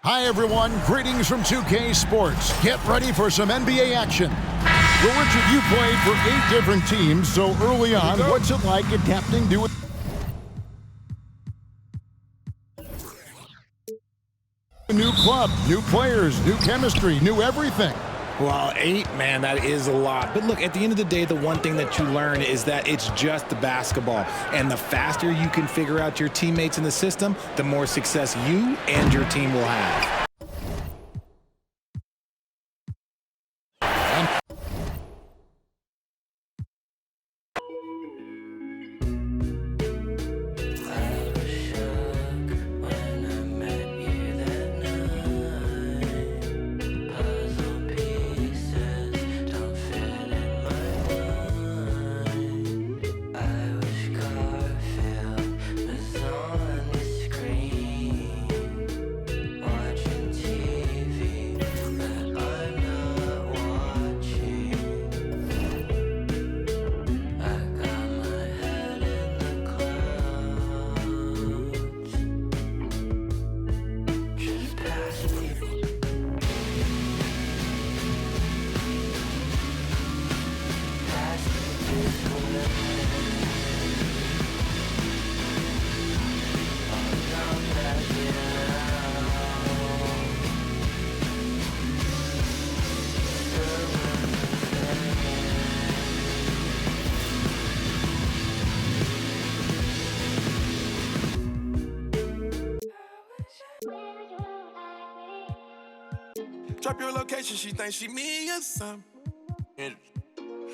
Hi, everyone. Greetings from 2K Sports. Get ready for some NBA action. Well, Richard, you played for 8 different teams, so early on, what's it like adapting to a new club, new players, new chemistry, new everything? Well, 8, man, that is a lot. But look, at the end of the day, the one thing that you learn is that it's just the basketball. And the faster you can figure out your teammates in the system, the more success you and your team will have. Drop your location, she thinks she me or something.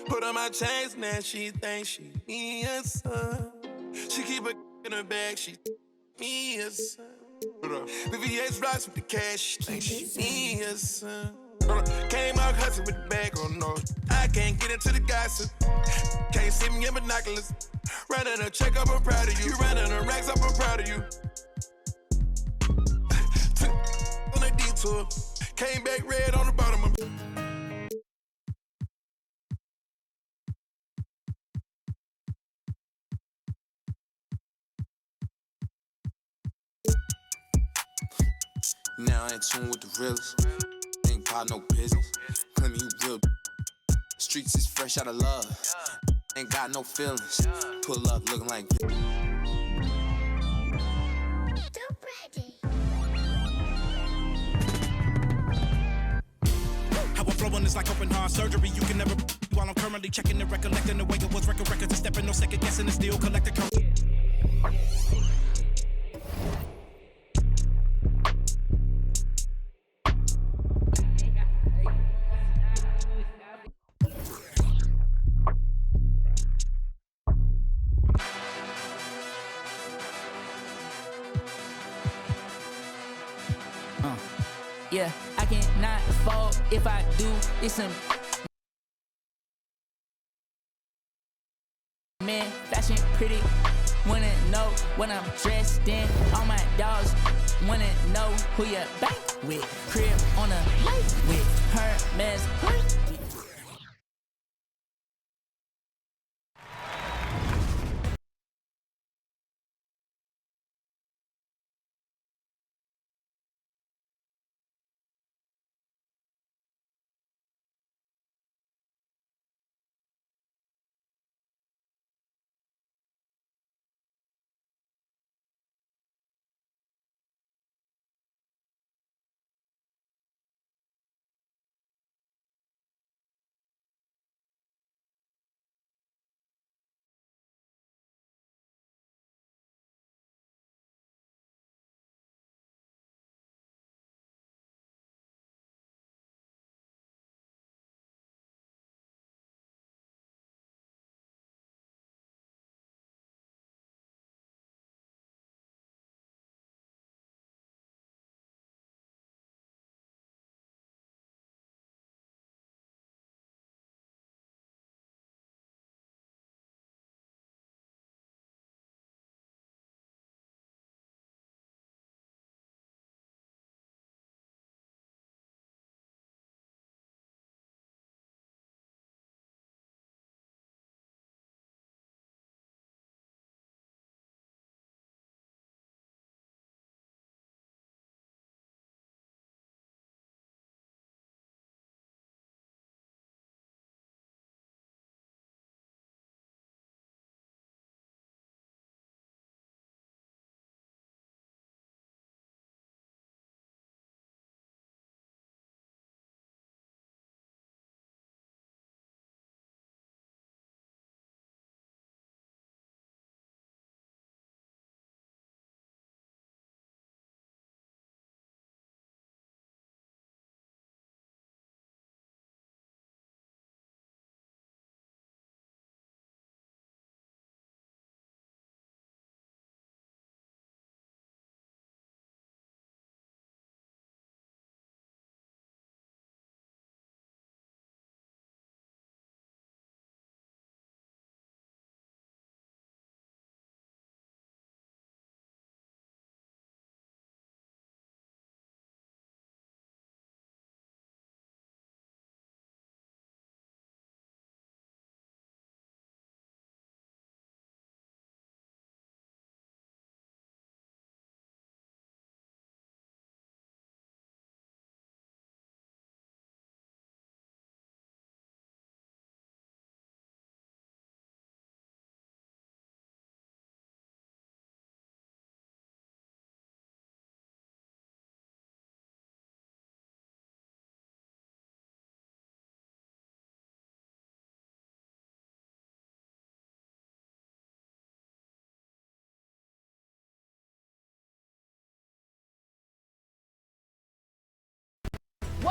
Put on my chains, now she thinks she me or something. She keep a in her bag, she me or something. VVS rocks with the cash, she thinks she me or something. Came out hustling with the bag, oh no. I can't get into the gossip. Can't see me in binoculars. Running a check up, I'm proud of you. Running a racks up, I'm proud of you. Took on a detour. Came back red on the bottom of Now I ain't tune with the realest. Ain't got no business. Claim you real. Streets is fresh out of love. Ain't got no feelings. Pull up looking like this. How I flow on is like open heart surgery. You can never while I'm currently checking the recollecting the way it was records and stepping, no second guessing and still collect the count. Yeah, I cannot fall. If I do, it's some man, fashion pretty. Wanna know what I'm dressed in. All my dogs wanna know who you bank with. Crib on a lake with her mess.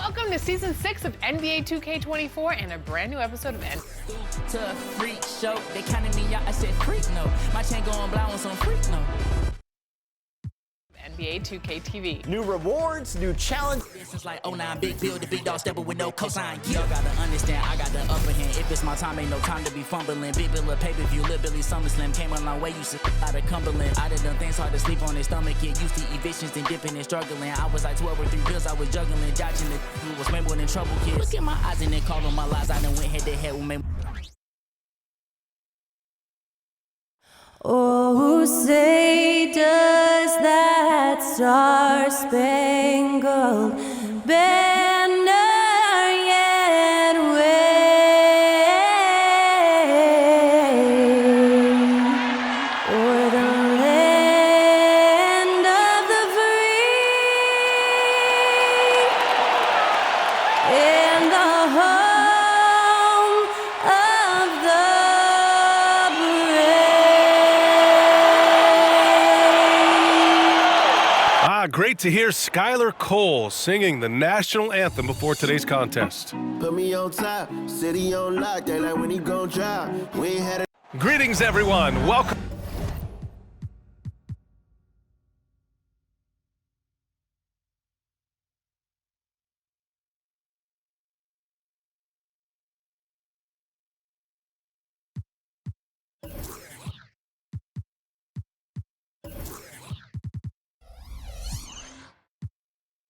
Welcome to Season 6 of NBA 2K24 and a brand new episode of To a freak show, they counted me out, I said freak no. My chain going blind on some freak no. NBA 2K TV. New rewards, new challenge. It's like 09, big build, the big dog stepper with no cosign. Y'all gotta understand, I got the upper hand. If it's my time, ain't no time to be fumbling. Big bill of pay-per-view, Lil Billy SummerSlam. Came a long way, used to out of Cumberland. I done done things hard to sleep on his stomach. Get used to evictions and dipping and struggling. I was like 12 or 3 bills, I was juggling, dodging the who was way more than trouble kids. Look at my eyes and then call on my lies. I done went head to head with me. Oh, say does that star-spangled banner yet wave o'er the land of the free and the home of the Great to hear Skylar Cole singing the national anthem before today's contest. Put me on top, city on lock, they like when he gon' drop. We ain't had a Greetings, everyone. Welcome.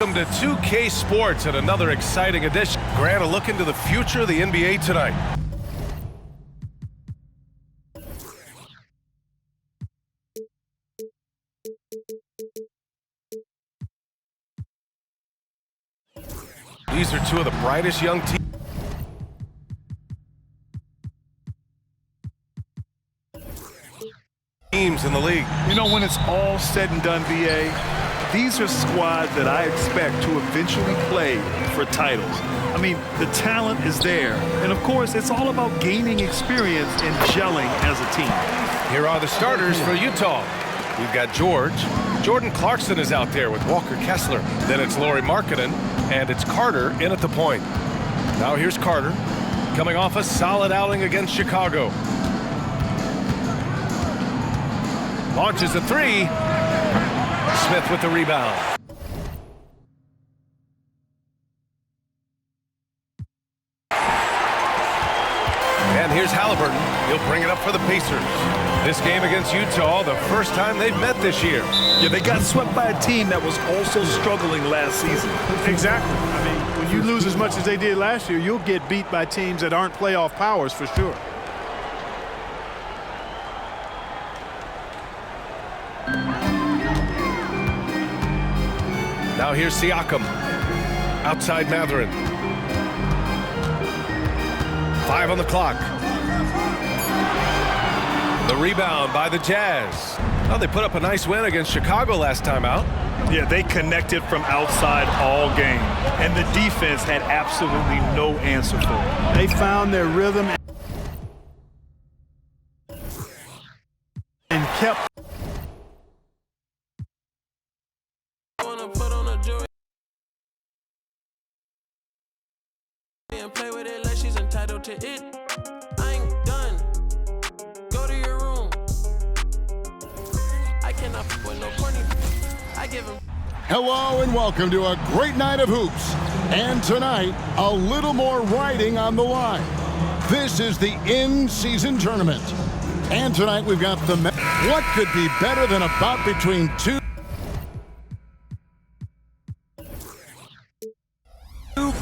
Welcome to 2K Sports and another exciting edition. Grant, a look into the future of the NBA tonight. These are two of the brightest young teams in the league. You know, when it's all said and done, VA, these are squads that I expect to eventually play for titles. I mean, the talent is there. And, of course, it's all about gaining experience and gelling as a team. Here are the starters for Utah. We've got George. Jordan Clarkson is out there with Walker Kessler. Then it's Lauri Markkanen, and it's Carter in at the point. Now here's Carter, coming off a solid outing against Chicago. Launches a three. Smith with the rebound. And here's Halliburton. He'll bring it up for the Pacers. This game against Utah, the first time they've met this year. Yeah, they got swept by a team that was also struggling last season. Exactly. I mean, when you lose as much as they did last year, you'll get beat by teams that aren't playoff powers for sure. Now here's Siakam. Outside Mathurin. 5 on the clock. The rebound by the Jazz. Well, they put up a nice win against Chicago last time out. Yeah, they connected from outside all game. And the defense had absolutely no answer for it. They found their rhythm and kept. Play with it like she's entitled to it. I ain't done. Go to your room. I cannot with no corny. I give him. Hello and welcome to a great night of hoops. And tonight, a little more riding on the line. This is the in-season tournament. And tonight we've got the what could be better than a bout between two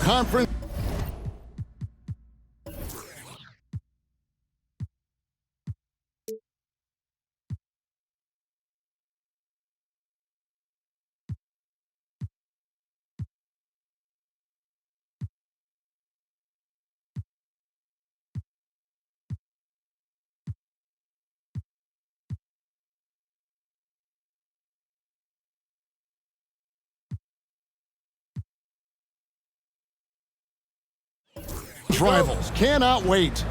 conference. Rivals cannot wait.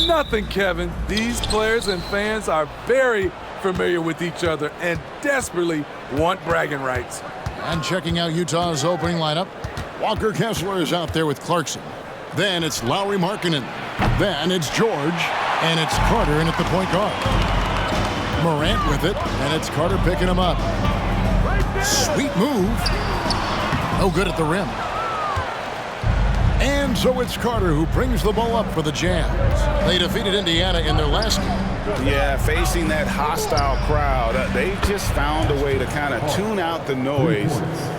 Nothing, Kevin. These players and fans are very familiar with each other and desperately want bragging rights. And checking out Utah's opening lineup, Walker Kessler is out there with Clarkson. Then it's Lauri Markkanen. Then it's George. And it's Carter in at the point guard. Morant with it. And it's Carter picking him up. Sweet move. No good at the rim. And so it's Carter who brings the ball up for the Jazz. They defeated Indiana in their last game. Yeah, facing that hostile crowd, they just found a way to kind of tune out the noise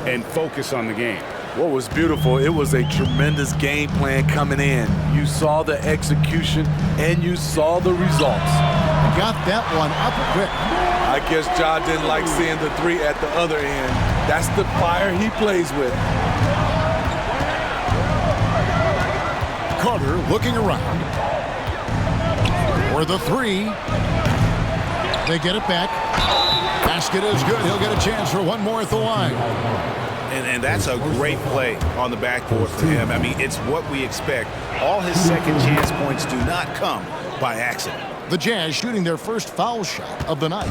and focus on the game. What was beautiful, it was a tremendous game plan coming in. You saw the execution and you saw the results. Got that one up quick. I guess Ja didn't like seeing the three at the other end. That's the fire he plays with. Carter looking around. For the three. They get it back. Basket is good. He'll get a chance for one more at the line. And that's a great play on the backboard for him. I mean, it's what we expect. All his second chance points do not come by accident. The Jazz shooting their first foul shot of the night.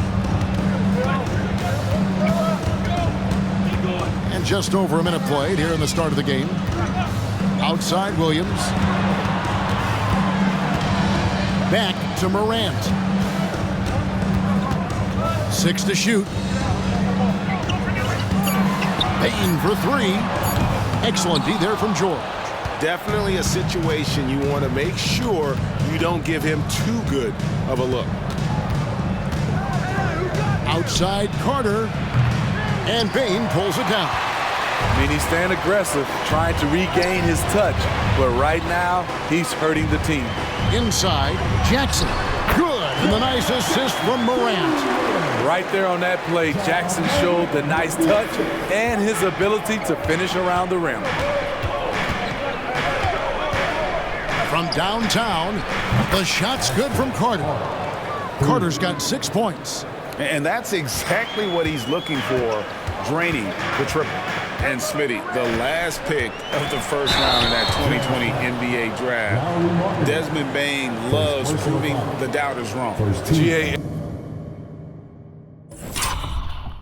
And just over a minute played here in the start of the game. Outside Williams. Back to Morant. 6 to shoot. Payton for three. Excellent D there from George. Definitely a situation you want to make sure you don't give him too good of a look. Outside Carter. And Bain pulls it down. I mean, he's staying aggressive, trying to regain his touch. But right now, he's hurting the team. Inside, Jackson. Good. And the nice assist from Morant. Right there on that play, Jackson showed the nice touch and his ability to finish around the rim. From downtown, the shot's good from Carter. Carter's got 6 points. And that's exactly what he's looking for, draining the triple. And Smitty, the last pick of the first round in that 2020 NBA draft. Desmond Bain loves proving the doubters wrong. GA.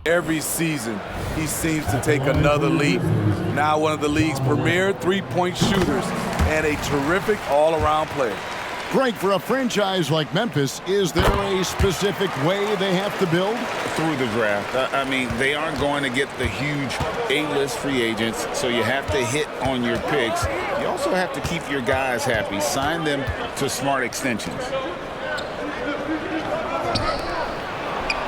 Every season, he seems to take another leap. Now one of the league's premier three-point shooters and a terrific all-around player. Greg, for a franchise like Memphis, is there a specific way they have to build? Through the draft. I mean, they aren't going to get the huge A-list free agents, so you have to hit on your picks. You also have to keep your guys happy. Sign them to smart extensions.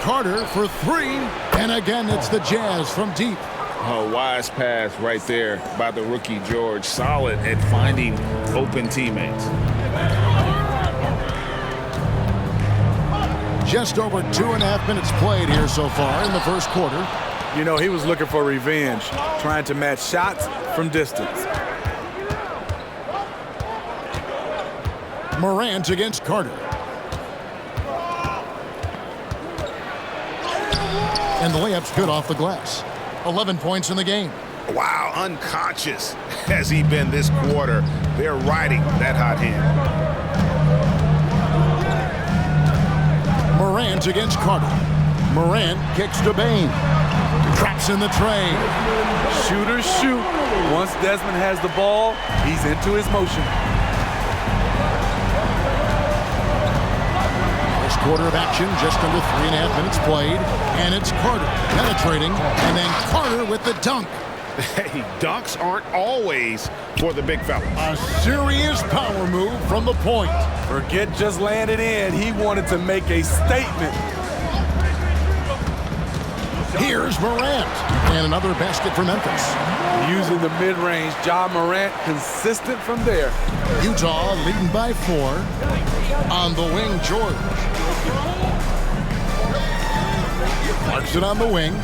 Carter for three, and again it's the Jazz from deep. A wise pass right there by the rookie George. Solid at finding open teammates. Just over 2.5 minutes played here so far in the first quarter. You know, he was looking for revenge, trying to match shots from distance. Morant against Carter. And the layup's good off the glass. 11 points in the game. Wow, unconscious has he been this quarter. They're riding that hot hand. Morant against Carter. Morant kicks to Bain. Traps in the tray. Shooters shoot. Once Desmond has the ball, he's into his motion. First quarter of action, just under 3.5 minutes played. And it's Carter penetrating, and then Carter with the dunk. Hey, dunks aren't always for the big fella. A serious power move from the point. Forget just landed in. He wanted to make a statement. Here's Morant. And another basket for Memphis. Using the mid-range, Ja Morant consistent from there. Utah leading by 4. On the wing, George. Clarkson on the wing.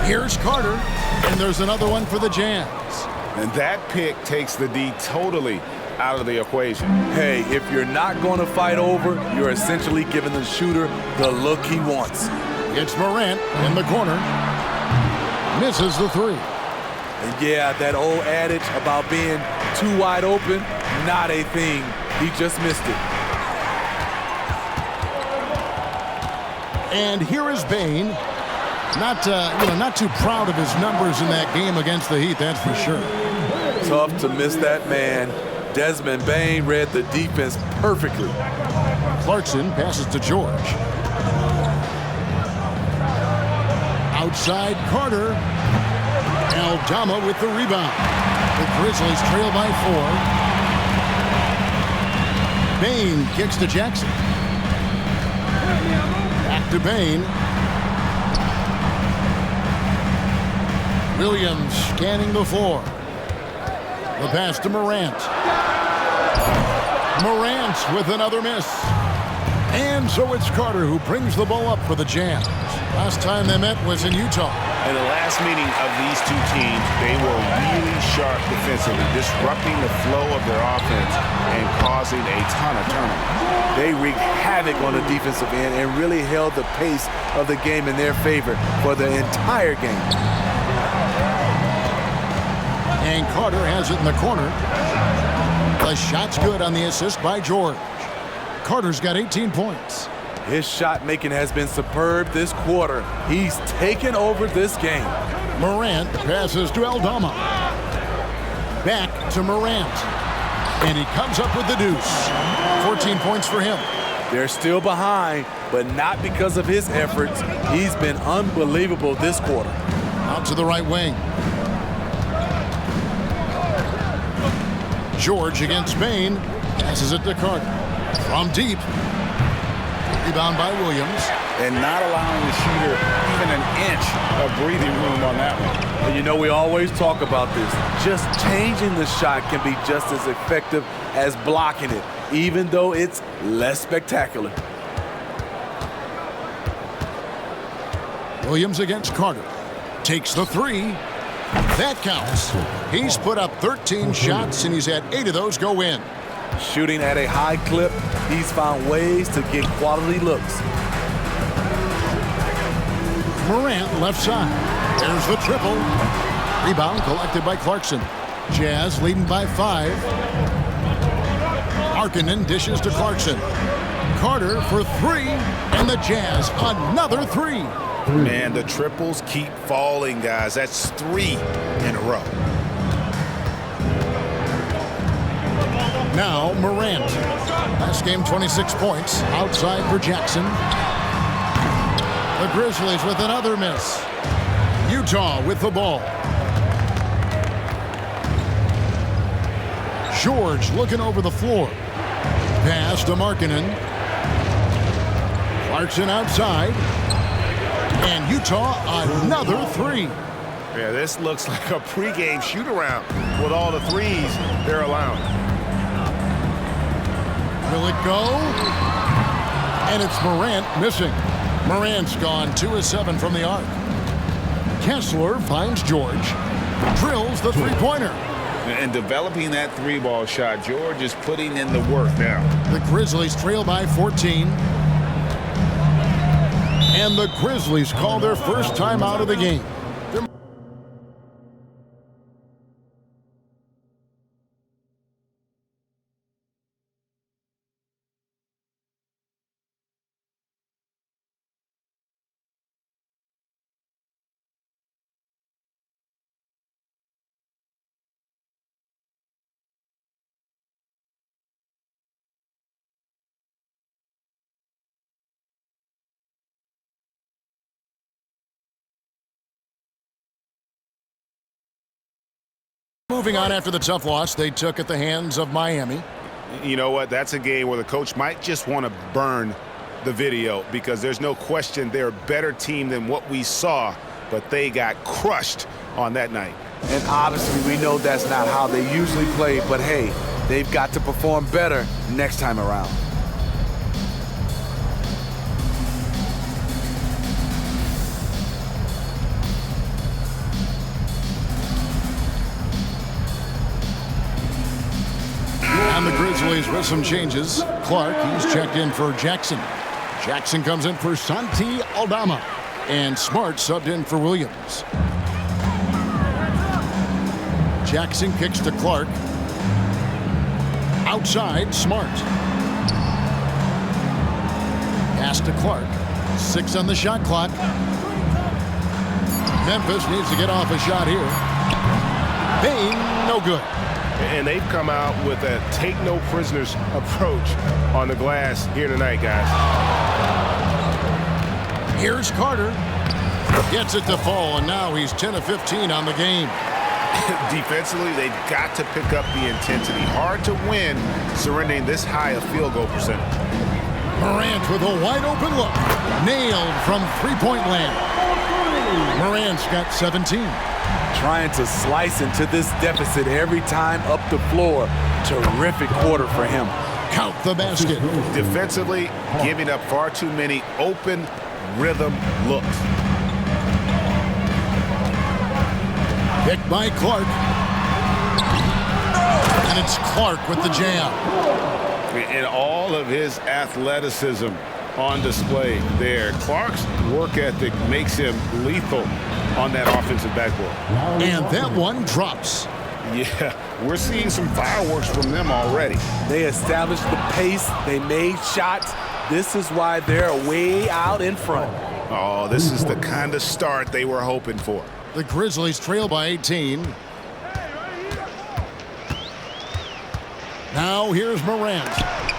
Here's Carter, and there's another one for the Jazz. And that pick takes the D totally out of the equation. Hey, if you're not going to fight over, you're essentially giving the shooter the look he wants. It's Morant in the corner. Misses the three. And yeah, that old adage about being too wide open, not a thing. He just missed it. And here is Bain. Not too proud of his numbers in that game against the Heat, that's for sure. Tough to miss that man. Desmond Bane read the defense perfectly. Clarkson passes to George. Outside Carter. Aldama with the rebound. The Grizzlies trail by 4. Bane kicks to Jackson. Back to Bane. Williams scanning the floor. The pass to Morant. Morant with another miss. And so it's Carter who brings the ball up for the Jazz. Last time they met was in Utah. In the last meeting of these two teams, they were really sharp defensively, disrupting the flow of their offense and causing a ton of turnovers. They wreaked havoc on the defensive end and really held the pace of the game in their favor for the entire game. And Carter has it in the corner. The shot's good on the assist by George. Carter's got 18 points. His shot making has been superb this quarter. He's taken over this game. Morant passes to Aldama. Back to Morant. And he comes up with the deuce. 14 points for him. They're still behind, but not because of his efforts. He's been unbelievable this quarter. Out to the right wing. George against Bane. Passes it to Carter. From deep. Rebound by Williams. And not allowing the shooter even an inch of breathing room on that one. And you know, we always talk about this. Just changing the shot can be just as effective as blocking it, even though it's less spectacular. Williams against Carter. Takes the three. That counts. He's put up 13 shots, and he's had 8 of those go in. Shooting at a high clip, he's found ways to get quality looks. Morant left side. There's the triple. Rebound collected by Clarkson. Jazz leading by 5. Markkanen dishes to Clarkson. Carter for 3, and the Jazz another 3. Man, the triples keep falling, guys. That's 3 in a row. Now Morant. Last game 26 points. Outside for Jackson. The Grizzlies with another miss. Utah with the ball. George looking over the floor. Pass to Markkanen. Clarkson outside. And Utah another 3. Yeah, this looks like a pregame shoot-around with all the threes they're allowing. Will it go? And it's Morant missing. Morant's gone 2 of 7 from the arc. Kessler finds George. Drills the three-pointer. And developing that 3-ball shot, George is putting in the work now. The Grizzlies trail by 14. And the Grizzlies call their first time out of the game. Moving on after the tough loss they took at the hands of Miami. You know what? That's a game where the coach might just want to burn the video because there's no question they're a better team than what we saw, but they got crushed on that night. And obviously we know that's not how they usually play, but hey, they've got to perform better next time around. And the Grizzlies with some changes. Clark, he's checked in for Jackson. Jackson comes in for Santi Aldama. And Smart subbed in for Williams. Jackson kicks to Clark. Outside, Smart. Pass to Clark. 6 on the shot clock. Memphis needs to get off a shot here. Bain, no good. And they've come out with a take-no-prisoners approach on the glass here tonight, guys. Here's Carter. Gets it to fall, and now he's 10 of 15 on the game. Defensively, they've got to pick up the intensity. Hard to win surrendering this high a field goal percentage. Morant with a wide-open look. Nailed from three-point land. Morant's got 17. Trying to slice into this deficit every time up the floor. Terrific quarter for him. Count the basket. Defensively, giving up far too many open rhythm looks. Picked by Clark. And it's Clark with the jam. And all of his athleticism on display there. Clark's work ethic makes him lethal on that offensive backboard. And that one drops. Yeah, we're seeing some fireworks from them already. They established the pace. They made shots. This is why they're way out in front. Oh, this is the kind of start they were hoping for. The Grizzlies trail by 18. Now here's Morant.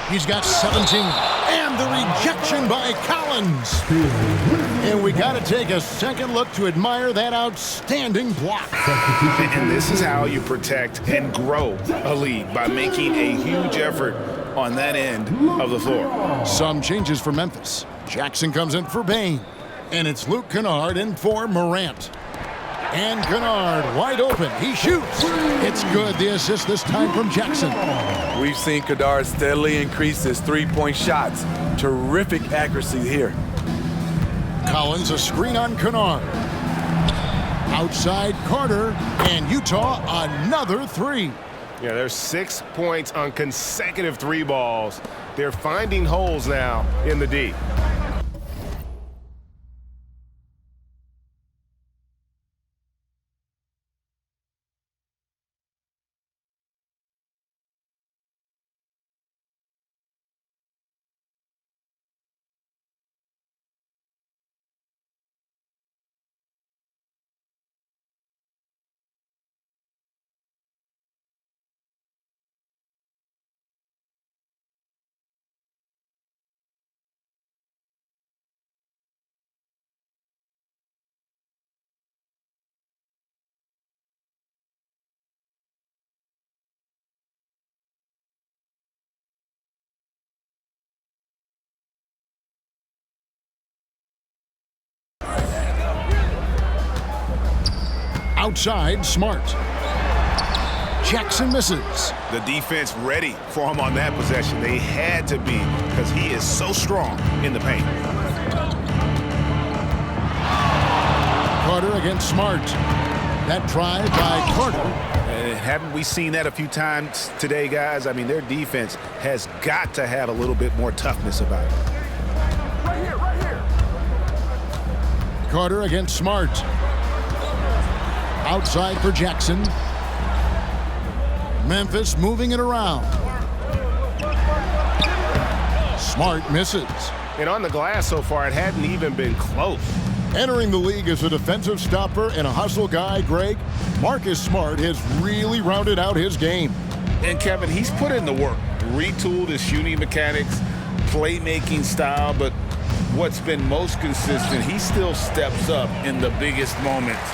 He's got 17. And the rejection by Collins. And we got to take a second look to admire that outstanding block. And this is how you protect and grow a lead, by making a huge effort on that end of the floor. Some changes for Memphis. Jackson comes in for Bain. And it's Luke Kennard in for Morant. And Kennard wide open. He shoots. It's good. The assist this time from Jackson. We've seen Kennard steadily increase his three-point shots. Terrific accuracy here. Collins, a screen on Kennard. Outside Carter, and Utah another three. Yeah, there's 6 points on consecutive three balls. They're finding holes now in the D. Outside, Smart. Jackson misses. The defense ready for him on that possession. They had to be, because he is so strong in the paint. Carter against Smart. That drive by Carter. And haven't we seen that a few times today, guys? I mean, their defense has got to have a little bit more toughness about it. Right here. Carter against Smart. Outside for Jackson. Memphis moving it around. Smart misses. And on the glass so far, it hadn't even been close. Entering the league as a defensive stopper and a hustle guy, Greg, Marcus Smart has really rounded out his game. And Kevin, he's put in the work. Retooled his shooting mechanics, playmaking style, but what's been most consistent, he still steps up in the biggest moments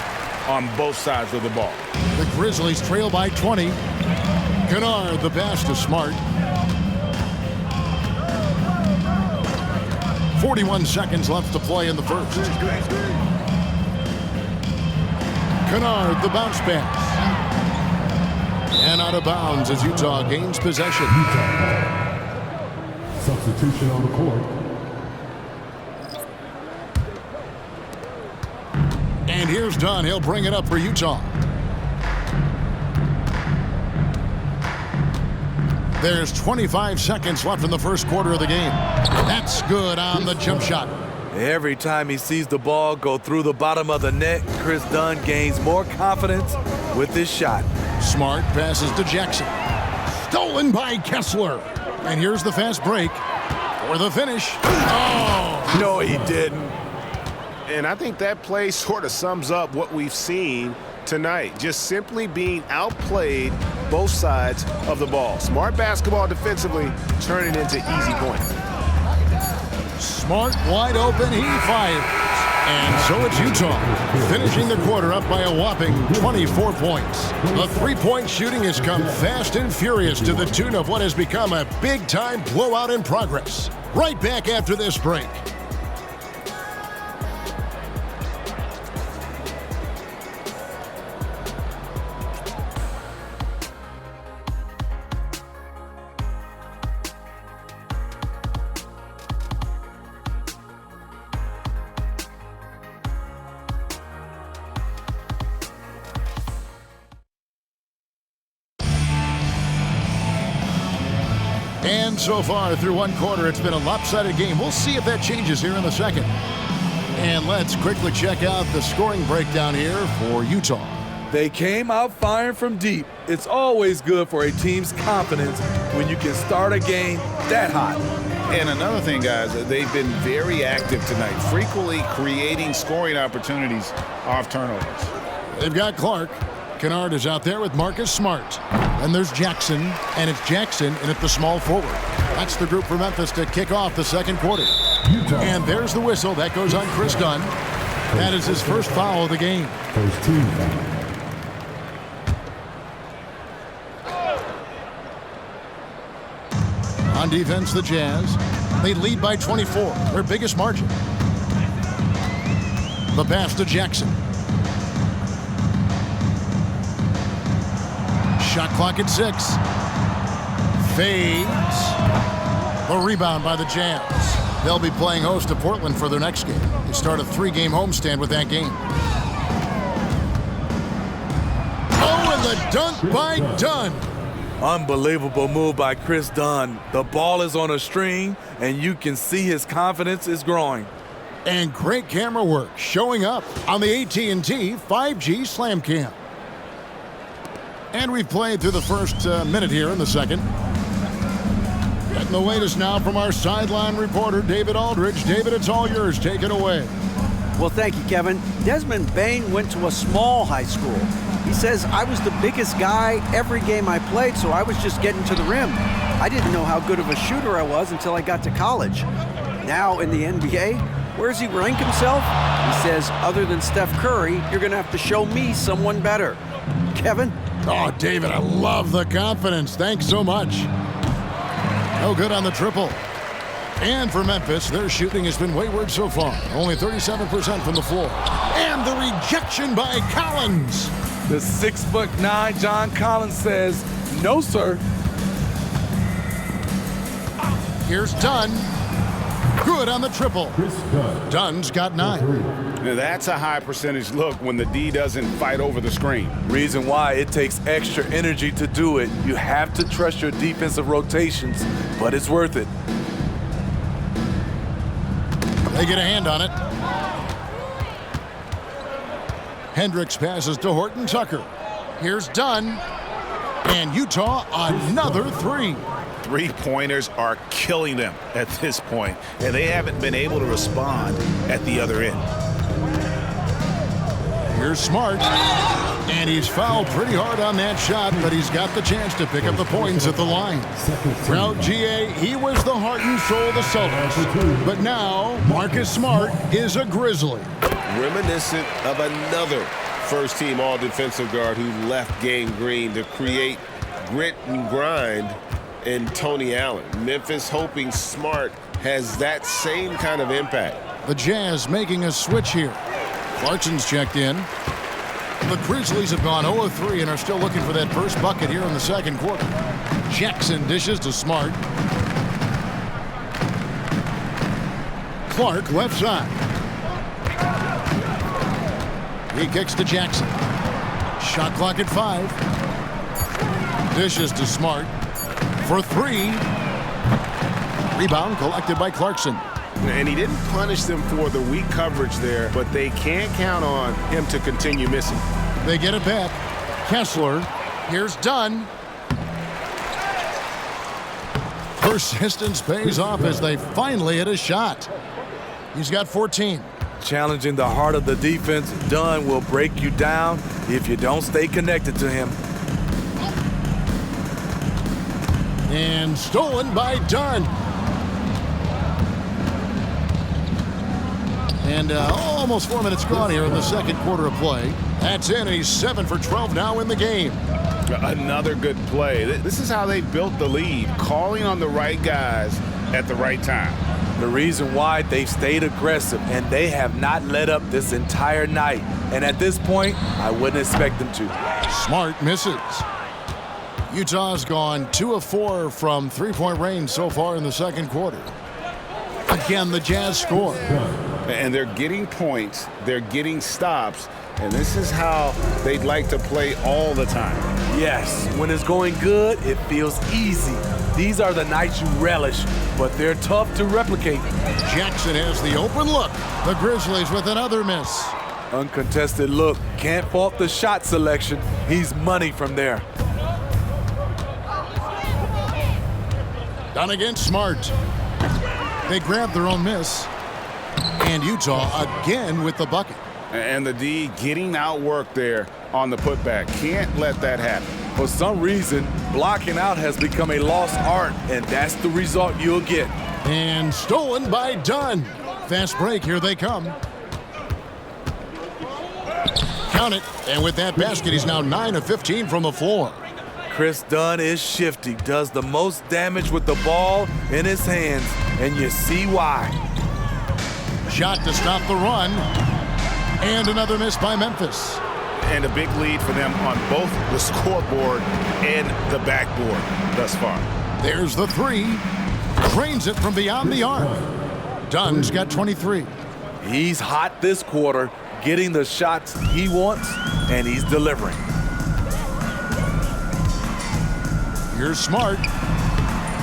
on both sides of the ball. The Grizzlies trail by 20. Kennard, the pass to Smart. 41 seconds left to play in the first. Kennard, the bounce pass. And out of bounds as Utah gains possession. Substitution on the court. And here's Dunn. He'll bring it up for Utah. There's 25 seconds left in the first quarter of the game. That's good on the jump shot. Every time he sees the ball go through the bottom of the net, Chris Dunn gains more confidence with this shot. Smart passes to Jackson. Stolen by Kessler. And here's the fast break for the finish. Oh! No, he didn't. And I think that play sort of sums up what we've seen tonight. Just simply being outplayed both sides of the ball. Smart basketball defensively, turning into easy points. Smart wide open, he fires. And so it's Utah, finishing the quarter up by a whopping 24 points. The three-point shooting has come fast and furious to the tune of what has become a big-time blowout in progress. Right back after this break. And so far through one quarter, it's been a lopsided game. We'll see if that changes here in the second. And let's quickly check out the scoring breakdown here for Utah. They came out firing from deep. It's always good for a team's confidence when you can start a game that hot. And another thing, guys, they've been very active tonight, frequently creating scoring opportunities off turnovers. They've got Clark. Kennard is out there with Marcus Smart. And there's Jackson, and it's Jackson in at the small forward. That's the group for Memphis to kick off the second quarter. And there's the whistle. That goes on Chris Dunn. That is his first foul of the game. First team foul. On defense, the Jazz. They lead by 24, their biggest margin. The pass to Jackson. Shot clock at 6. Fades. The rebound by the Jazz. They'll be playing host to Portland for their next game. They start a 3-game homestand with that game. Oh, and the dunk by Dunn. Unbelievable move by Chris Dunn. The ball is on a string, and you can see his confidence is growing. And great camera work showing up on the AT&T 5G Slam Cam. And we've played through the first minute here in the second. Getting the latest now from our sideline reporter, David Aldridge. David, it's all yours. Take it away. Well, thank you, Kevin. Desmond Bain went to a small high school. He says, I was the biggest guy every game I played, so I was just getting to the rim. I didn't know how good of a shooter I was until I got to college. Now in the NBA, where does he rank himself? He says, other than Steph Curry, you're going to have to show me someone better. Kevin? Oh, David, I love the confidence. Thanks so much. No good on the triple. And for Memphis, their shooting has been wayward so far. Only 37% from the floor. And the rejection by Collins. The 6'9" John Collins says, no, sir. Here's Dunn. Good on the triple. Dunn's got 9. Now that's a high percentage look when the D doesn't fight over the screen. Reason why it takes extra energy to do it. You have to trust your defensive rotations, but it's worth it. They get a hand on it. Hendricks passes to Horton Tucker. Here's Dunn. And Utah, another 3. Three-pointers are killing them at this point, and they haven't been able to respond at the other end. Here's Smart. And he's fouled pretty hard on that shot, but he's got the chance to pick up the points at the line. Throughout GA, he was the heart and soul of the Celtics. But now, Marcus Smart is a Grizzly. Reminiscent of another first-team all-defensive guard who left Gang Green to create grit and grind in Tony Allen. Memphis hoping Smart has that same kind of impact. The Jazz making a switch here. Clarkson's checked in. The Grizzlies have gone 0-3 and are still looking for that first bucket here in the second quarter. Jackson dishes to Smart. Clark left side. He kicks to Jackson. Shot clock at 5. Dishes to Smart for 3. Rebound collected by Clarkson. And he didn't punish them for the weak coverage there, but they can't count on him to continue missing. They get it back. Kessler. Here's Dunn. Persistence pays off as they finally hit a shot. He's got 14. Challenging the heart of the defense, Dunn will break you down if you don't stay connected to him. And stolen by Dunn. And almost 4 minutes gone here in the second quarter of play. That's in, and he's 7 for 12 now in the game. Another good play. This is how they built the lead, calling on the right guys at the right time. The reason why they've stayed aggressive, and they have not let up this entire night. And at this point, I wouldn't expect them to. Smart misses. Utah's gone 2 of 4 from three-point range so far in the second quarter. Again, the Jazz score. And they're getting points, they're getting stops, and this is how they'd like to play all the time. Yes, when it's going good, it feels easy. These are the nights you relish, but they're tough to replicate. Jackson has the open look. The Grizzlies with another miss. Uncontested look. Can't fault the shot selection. He's money from there. Done against Smart. They grabbed their own miss. And Utah again with the bucket. And the D getting outworked there on the putback. Can't let that happen. For some reason, blocking out has become a lost art, and that's the result you'll get. And stolen by Dunn. Fast break, here they come. Count it, and with that basket, he's now 9 of 15 from the floor. Chris Dunn is shifty, does the most damage with the ball in his hands, and you see why. Shot to stop the run, and another miss by Memphis. And a big lead for them on both the scoreboard and the backboard thus far. There's the three. Drains it from beyond the arc. Dunn's got 23. He's hot this quarter, getting the shots he wants, and he's delivering. Here's Smart.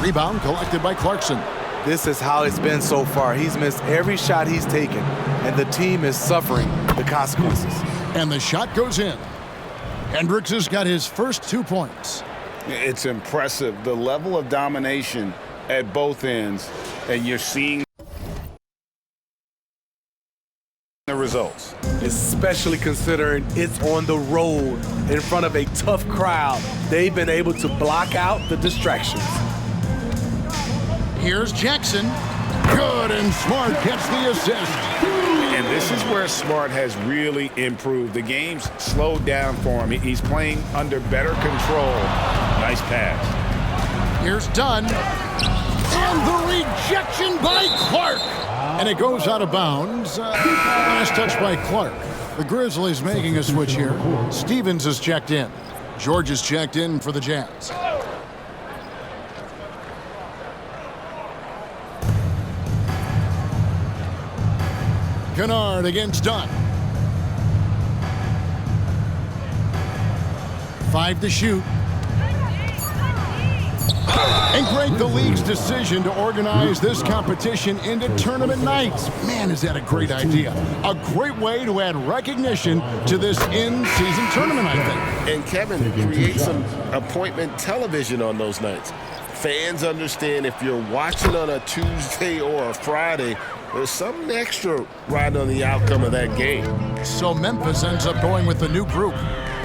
Rebound collected by Clarkson. This is how it's been so far. He's missed every shot he's taken, and the team is suffering the consequences. And the shot goes in. Hendricks has got his first 2 points. It's impressive, the level of domination at both ends, and you're seeing the results. Especially considering it's on the road in front of a tough crowd. They've been able to block out the distractions. Here's Jackson. Good, and Smart gets the assist. And this is where Smart has really improved. The game's slowed down for him. He's playing under better control. Nice pass. Here's Dunn. And the rejection by Clark. And it goes out of bounds. Last touch by Clark. The Grizzlies making a switch here. Stevens is checked in. George is checked in for the Jazz. Kennard against Dunn. 5 to shoot. And great, the league's decision to organize this competition into tournament nights. Man, is that a great idea. A great way to add recognition to this in-season tournament, I think. And Kevin, create some appointment television on those nights. Fans understand if you're watching on a Tuesday or a Friday, there's something extra riding on the outcome of that game. So Memphis ends up going with the new group.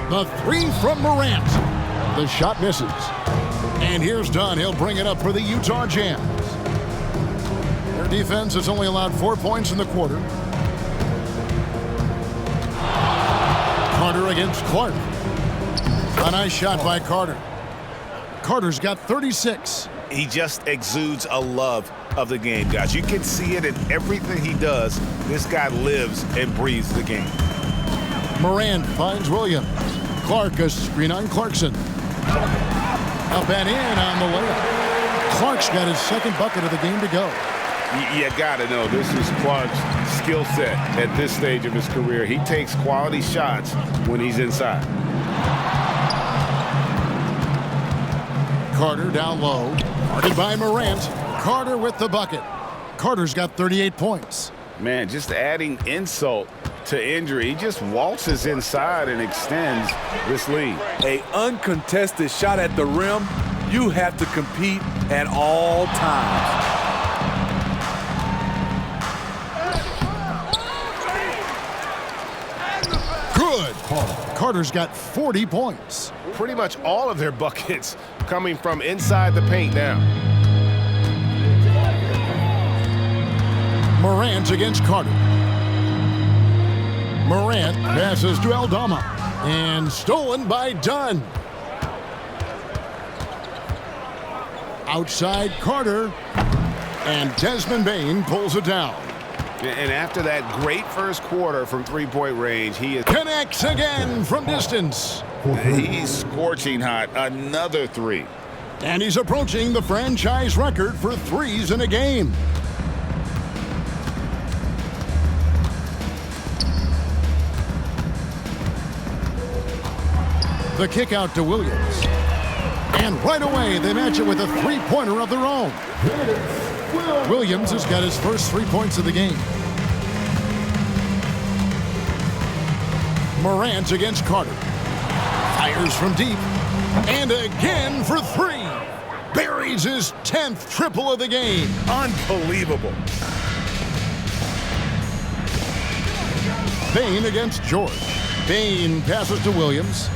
The three from Morant. The shot misses. And here's Dunn. He'll bring it up for the Utah Jazz. Their defense has only allowed 4 points in the quarter. Carter against Clark. A nice shot by Carter. Carter's got 36. He just exudes a love of the game, guys. You can see it in everything he does. This guy lives and breathes the game. Morant finds Williams. Clark a screen on Clarkson. Up and in on the layup. Clark's got his second bucket of the game to go. You got to know this is Clark's skill set at this stage of his career. He takes quality shots when he's inside. Carter down low. Guarded by Morant. Carter with the bucket. Carter's got 38 points. Man, just adding insult to injury. He just waltzes inside and extends this lead. An uncontested shot at the rim, you have to compete at all times. Carter's got 40 points. Pretty much all of their buckets coming from inside the paint now. Morant against Carter. Morant passes to Aldama. And stolen by Dunn. Outside Carter. And Desmond Bane pulls it down. And after that great first quarter from three-point range, he connects again from distance. He's scorching hot. Another three. And he's approaching the franchise record for threes in a game. The kick out to Williams. And right away, they match it with a three-pointer of their own. Williams has got his first 3 points of the game. Morant against Carter. Fires from deep. And again for three. Buries his 10th triple of the game. Unbelievable. Bane against George. Bane passes to Williams.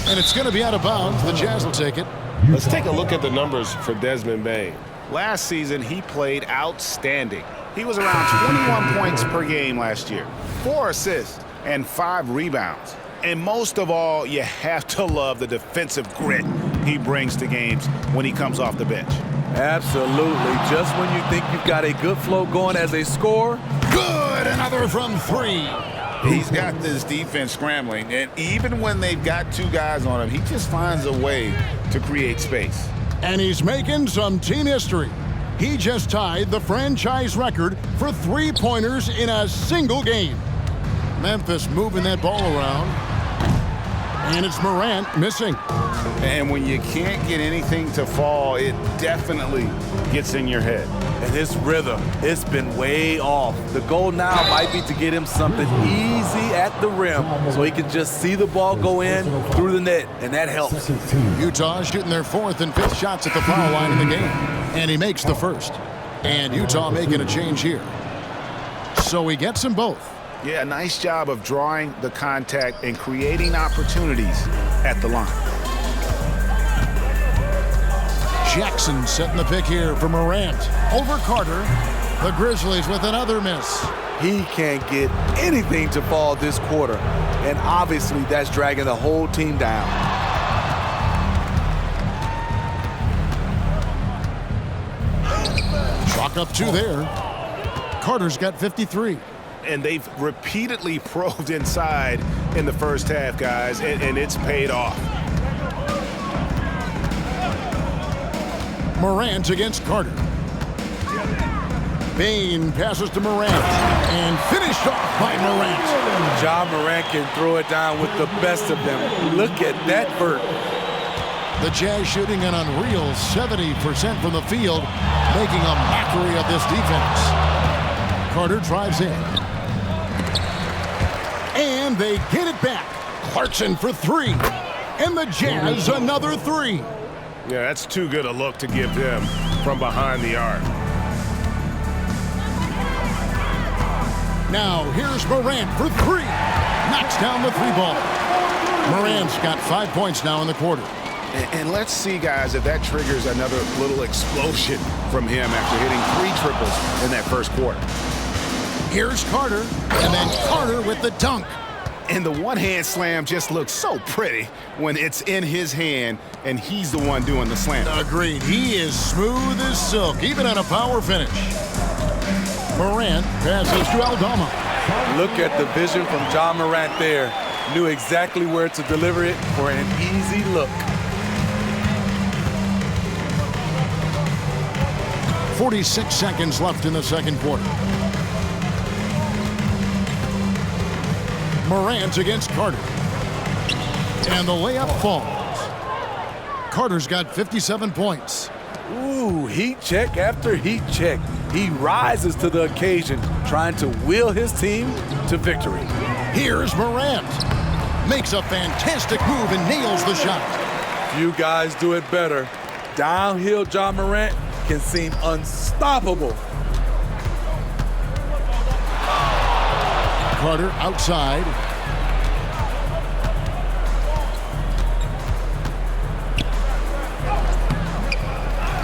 And it's going to be out of bounds. The Jazz will take it. Let's take a look at the numbers for Desmond Bane. Last season, he played outstanding. He was around 21 points per game last year, 4 assists, and 5 rebounds. And most of all, you have to love the defensive grit he brings to games when he comes off the bench. Absolutely. Just when you think you've got a good flow going as a scorer. Good! Another from three. He's got this defense scrambling, and even when they've got 2 guys on him, he just finds a way to create space. And he's making some team history. He just tied the franchise record for three-pointers in a single game. Memphis moving that ball around. And it's Morant missing. And when you can't get anything to fall, it definitely gets in your head. And his rhythm, it's been way off. The goal now might be to get him something easy at the rim so he can just see the ball go in through the net, and that helps. Utah shooting their 4th and 5th shots at the foul line in the game. And he makes the first. And Utah making a change here. So he gets them both. Yeah, nice job of drawing the contact and creating opportunities at the line. Jackson setting the pick here for Morant. Over Carter. The Grizzlies with another miss. He can't get anything to fall this quarter. And obviously that's dragging the whole team down. Chalk up 2 there. Carter's got 53. And they've repeatedly probed inside in the first half, guys, and it's paid off. Morant against Carter. Bane passes to Morant and finished off by Morant. Ja Morant can throw it down with the best of them. Look at that vert. The Jazz shooting an unreal 70% from the field, making a mockery of this defense. Carter drives in. And they get it back. Clarkson for 3. And the Jazz another 3. Yeah, that's too good a look to give them from behind the arc. Now here's Morant for 3. Knocks down the 3-ball. Morant's got 5 points now in the quarter. And let's see, guys, if that triggers another little explosion from him after hitting 3 triples in that first quarter. Here's Carter, and then Carter with the dunk. And the one-hand slam just looks so pretty when it's in his hand and he's the one doing the slam. Agreed. He is smooth as silk, even on a power finish. Morant passes to Aldama. Look at the vision from Ja Morant there. Knew exactly where to deliver it for an easy look. 46 seconds left in the second quarter. Morant against Carter. And the layup falls. Carter's got 57 points. Ooh, heat check after heat check. He rises to the occasion, trying to will his team to victory. Here's Morant. Makes a fantastic move and nails the shot. You guys do it better. Downhill Ja Morant can seem unstoppable. Carter outside.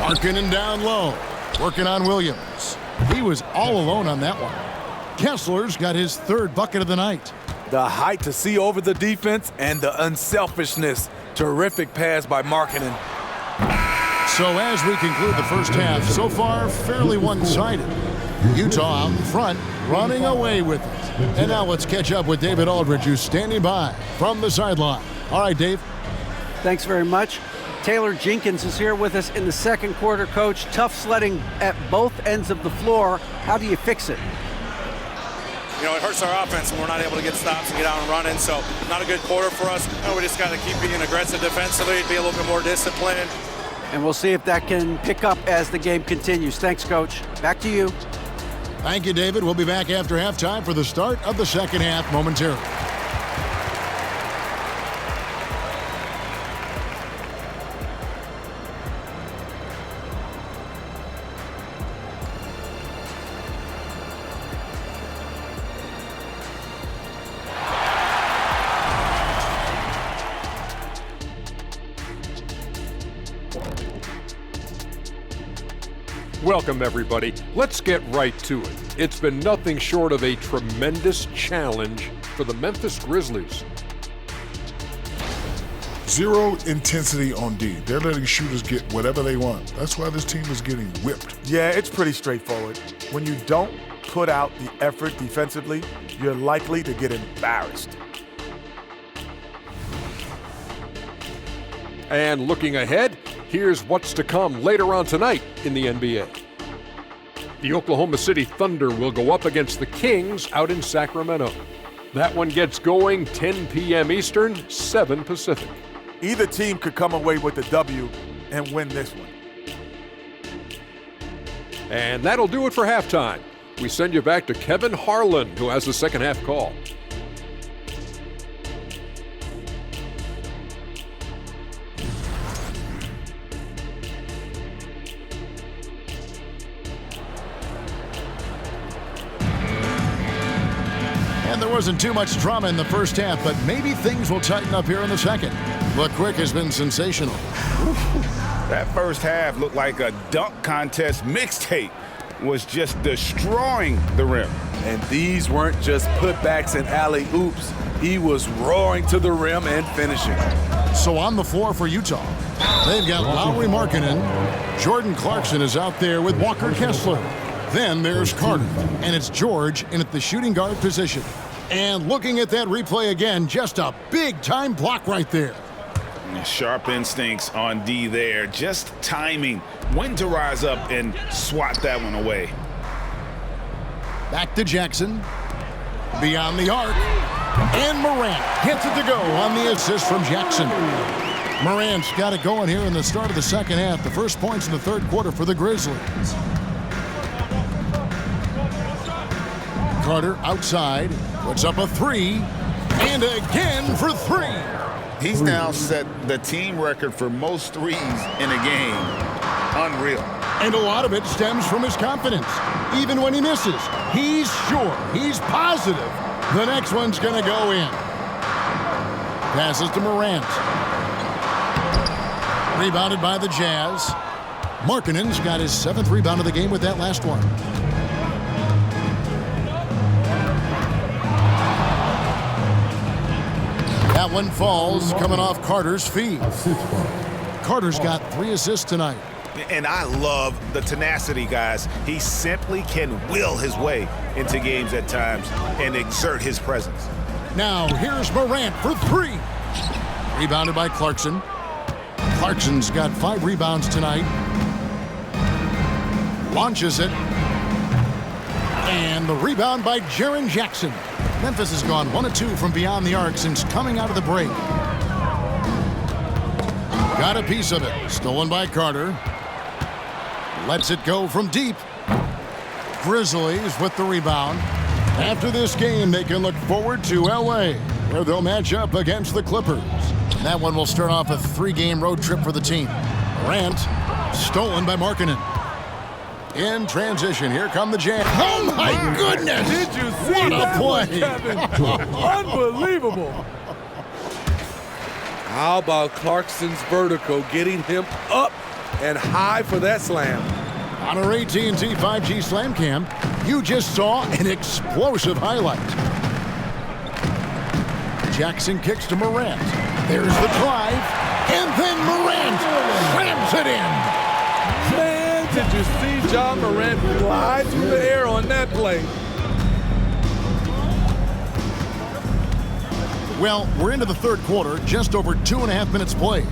Markkanen down low. Working on Williams. He was all alone on that one. Kessler's got his third bucket of the night. The height to see over the defense and the unselfishness. Terrific pass by Markkanen. So as we conclude the first half, so far fairly one-sided. Utah out in front, running away with it. And now let's catch up with David Aldridge, who's standing by from the sideline. All right, Dave. Thanks very much. Taylor Jenkins is here with us in the second quarter, Coach. Tough sledding at both ends of the floor. How do you fix it? You know, it hurts our offense when we're not able to get stops and get out and running. So not a good quarter for us. You know, we just got to keep being aggressive defensively, be a little bit more disciplined. And we'll see if that can pick up as the game continues. Thanks, Coach. Back to you. Thank you, David. We'll be back after halftime for the start of the second half momentarily. Welcome, everybody. Let's get right to it. It's been nothing short of a tremendous challenge for the Memphis Grizzlies. Zero intensity on D. They're letting shooters get whatever they want. That's why this team is getting whipped. Yeah, it's pretty straightforward. When you don't put out the effort defensively, you're likely to get embarrassed. And looking ahead, here's what's to come later on tonight in the NBA. The Oklahoma City Thunder will go up against the Kings out in Sacramento. That one gets going 10 p.m. Eastern, 7 Pacific. Either team could come away with the W and win this one. And that'll do it for halftime. We send you back to Kevin Harlan, who has the second half call. And there wasn't too much drama in the first half, but maybe things will tighten up here in the second. But Quick has been sensational. That first half looked like a dunk contest mixtape. Was just destroying the rim. And these weren't just putbacks and alley-oops. He was roaring to the rim and finishing. So on the floor for Utah, they've got Lauri Markkanen. Jordan Clarkson is out there with Walker Kessler. Then there's Carter, and it's George in at the shooting guard position. And looking at that replay again, just a big-time block right there. Sharp instincts on D there. Just timing when to rise up and swat that one away. Back to Jackson. Beyond the arc. And Morant gets it to go on the assist from Jackson. Morant's got it going here in the start of the second half. The first points in the third quarter for the Grizzlies. Carter outside. Puts up a three. And again for three. He's now set the team record for most threes in a game. Unreal. And a lot of it stems from his confidence. Even when he misses, he's sure, he's positive the next one's going to go in. Passes to Morant. Rebounded by the Jazz. Markkanen's got his 7th rebound of the game with that last one. That one falls, coming off Carter's feet. Carter's got 3 assists tonight. And I love the tenacity, guys. He simply can will his way into games at times and exert his presence. Now, here's Morant for 3. Rebounded by Clarkson. Clarkson's got 5 rebounds tonight. Launches it. And the rebound by Jaren Jackson. Memphis has gone 1 of 2 from beyond the arc since coming out of the break. Got a piece of it. Stolen by Carter. Lets it go from deep. Grizzlies with the rebound. After this game, they can look forward to L.A., where they'll match up against the Clippers. That one will start off a 3-game road trip for the team. Morant, stolen by Markkanen. In transition, here come the Jazz. Oh, my goodness! Did you see what that a play? Kevin? Unbelievable. How about Clarkson's vertical getting him up and high for that slam? On our AT&T 5G Slam Cam, you just saw an explosive highlight. Jackson kicks to Morant. There's the drive, and then Morant slams it in. Man, did you see John Morant fly through the air on that play? Well, we're into the third quarter, just over 2.5 minutes played.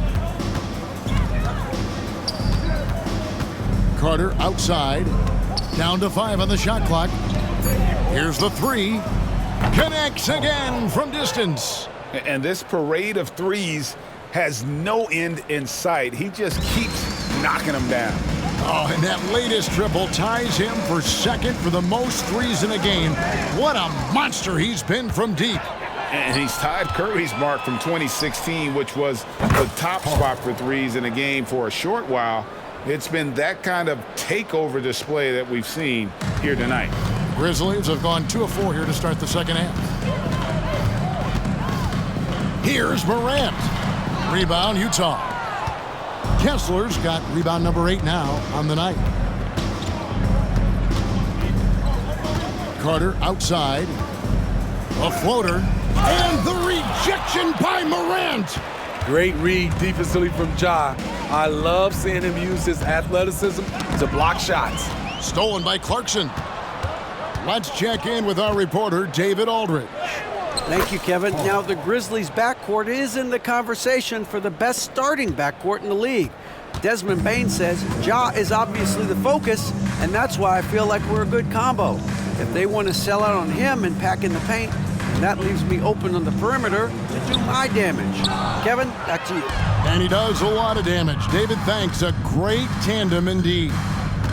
Carter outside, down to 5 on the shot clock. Here's the three, connects again from distance. And this parade of threes has no end in sight. He just keeps knocking them down. Oh, and that latest triple ties him for second for the most threes in a game. What a monster he's been from deep. And he's tied Curry's mark from 2016, which was the top spot for threes in a game for a short while. It's been that kind of takeover display that we've seen here tonight. Grizzlies have gone 2 of 4 here to start the second half. Here's Morant. Rebound, Utah. Kessler's got rebound number 8 now on the night. Carter outside. A floater. And the rejection by Morant. Great read defensively from Ja. I love seeing him use his athleticism to block shots. Stolen by Clarkson. Let's check in with our reporter, David Aldridge. Thank you, Kevin. Now, the Grizzlies' backcourt is in the conversation for the best starting backcourt in the league. Desmond Bane says Ja is obviously the focus, and that's why I feel like we're a good combo. If they want to sell out on him and pack in the paint, that leaves me open on the perimeter to do my damage. Kevin, back to you. And he does a lot of damage. David, thanks. A great tandem indeed.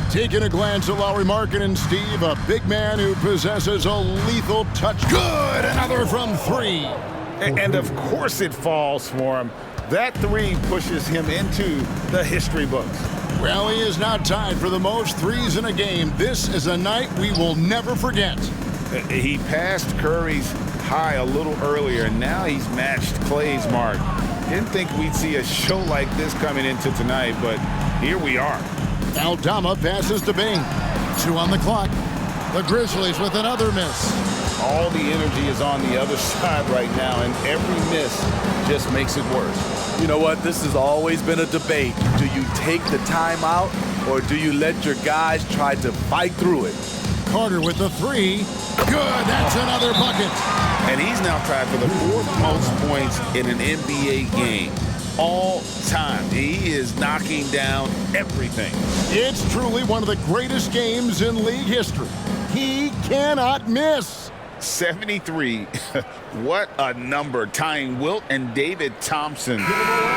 Taking a glance at Lauri Markkanen, Steve, a big man who possesses a lethal touch. Good! Another from 3. And of course it falls for him. That 3 pushes him into the history books. Well, he is now tied for the most threes in a game. This is a night we will never forget. He passed Curry's high a little earlier, and now he's matched Clay's mark. Didn't think we'd see a show like this coming into tonight, but here we are. Aldama passes to Bing. 2 on the clock. The Grizzlies with another miss. All the energy is on the other side right now, and every miss just makes it worse. You know what? This has always been a debate. Do you take the timeout, or do you let your guys try to fight through it? Carter with the 3. Good, that's another bucket. And he's now tied for the 4th most points in an NBA game all time. He is knocking down everything. It's truly one of the greatest games in league history. He cannot miss. 73. What a number, tying Wilt and David Thompson.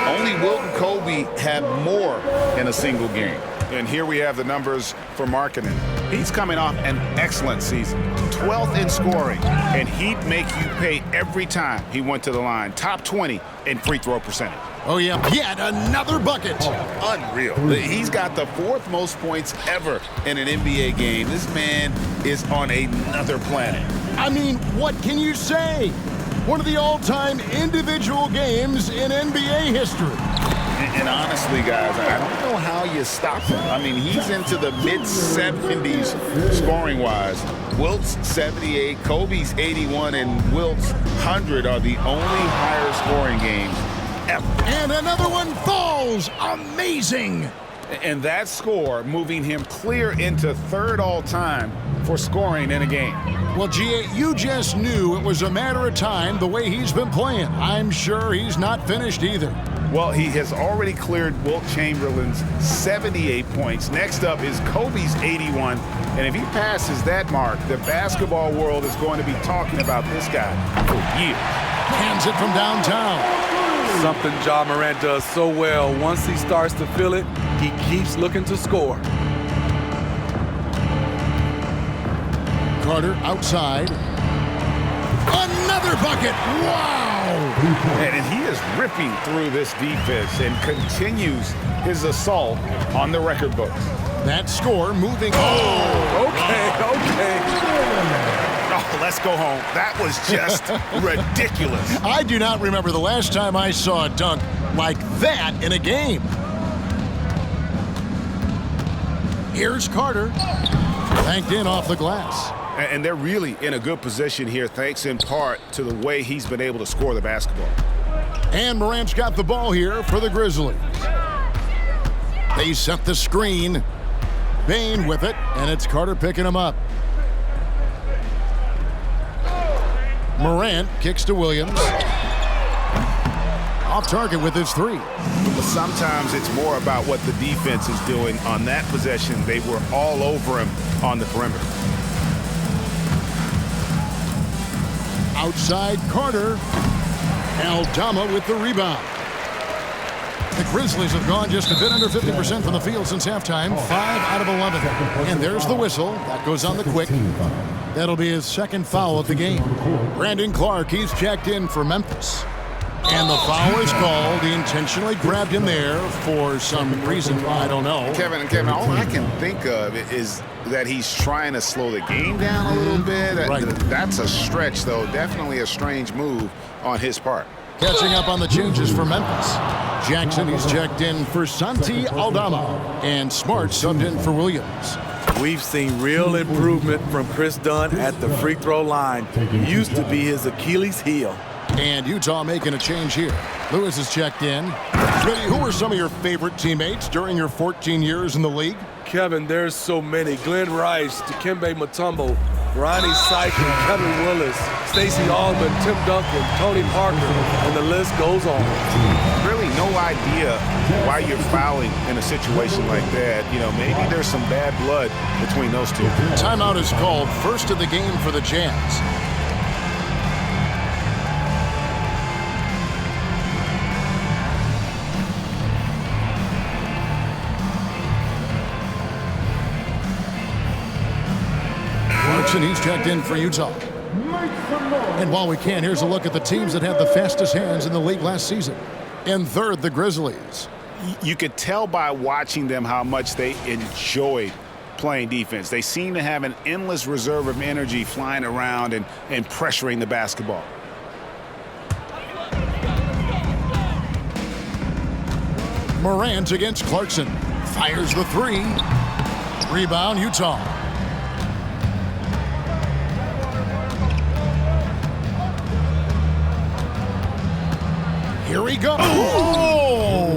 Only Wilt and Kobe have more in a single game. And here we have the numbers for Markkanen. He's coming off an excellent season. 12th in scoring, and he'd make you pay every time he went to the line. Top 20 in free throw percentage. Oh, yeah, yet another bucket. Unreal. He's got the 4th most points ever in an NBA game. This man is on another planet. I mean, what can you say? One of the all-time individual games in NBA history. And honestly, guys, I don't know how you stop him. I mean, he's into the mid-70s scoring-wise. Wilt's 78, Kobe's 81, and Wilt's 100 are the only higher scoring games ever. And another one falls. Amazing. And that score moving him clear into 3rd all-time for scoring in a game. Well, G.A., you just knew it was a matter of time the way he's been playing. I'm sure he's not finished either. Well, he has already cleared Wilt Chamberlain's 78 points. Next up is Kobe's 81. And if he passes that mark, the basketball world is going to be talking about this guy for years. Hands it from downtown. Something Ja Morant does so well. Once he starts to feel it, he keeps looking to score. Carter outside. Another bucket. Wow. And he is ripping through this defense and continues his assault on the record books. That score moving. Okay. Oh, let's go home. That was just ridiculous. I do not remember the last time I saw a dunk like that in a game. Here's Carter. Banked in off the glass. And they're really in a good position here, thanks in part to the way he's been able to score the basketball. And Morant's got the ball here for the Grizzlies. They set the screen. Bane with it, and it's Carter picking him up. Morant kicks to Williams. Off target with his three. But sometimes it's more about what the defense is doing. On that possession, they were all over him on the perimeter. Outside Carter. Aldama with the rebound. The Grizzlies have gone just a bit under 50% from the field since halftime, 5 out of 11. And there's the whistle. That goes on the quick. That'll be his second foul of the game. Brandon Clark, he's checked in for Memphis. And the foul is called. He intentionally grabbed him there for some reason, I don't know. Kevin, all I can think of is that he's trying to slow the game down a little bit. Right. That's a stretch, though. Definitely a strange move on his part. Catching up on the changes for Memphis. Jackson, he's checked in for Santi Aldama. And Smart subbed in for Williams. We've seen real improvement from Chris Dunn at the free throw line. It used to be his Achilles heel. And Utah making a change here. Lewis is checked in. Smitty, who were some of your favorite teammates during your 14 years in the league? Kevin, there's so many. Glenn Rice, Dikembe Mutombo, Ronnie Sykin, Kevin Willis, Stacey Allman, Tim Duncan, Tony Parker, and the list goes on. Really no idea why you're fouling in a situation like that. You know, maybe there's some bad blood between those two. Timeout is called, first of the game for the Jazz. He's checked in for Utah. And while we can, here's a look at the teams that had the fastest hands in the league last season. In third, the Grizzlies. You could tell by watching them how much they enjoyed playing defense. They seem to have an endless reserve of energy flying around and pressuring the basketball. Morant against Clarkson. Fires the three. Rebound, Utah. Here we go. Oh!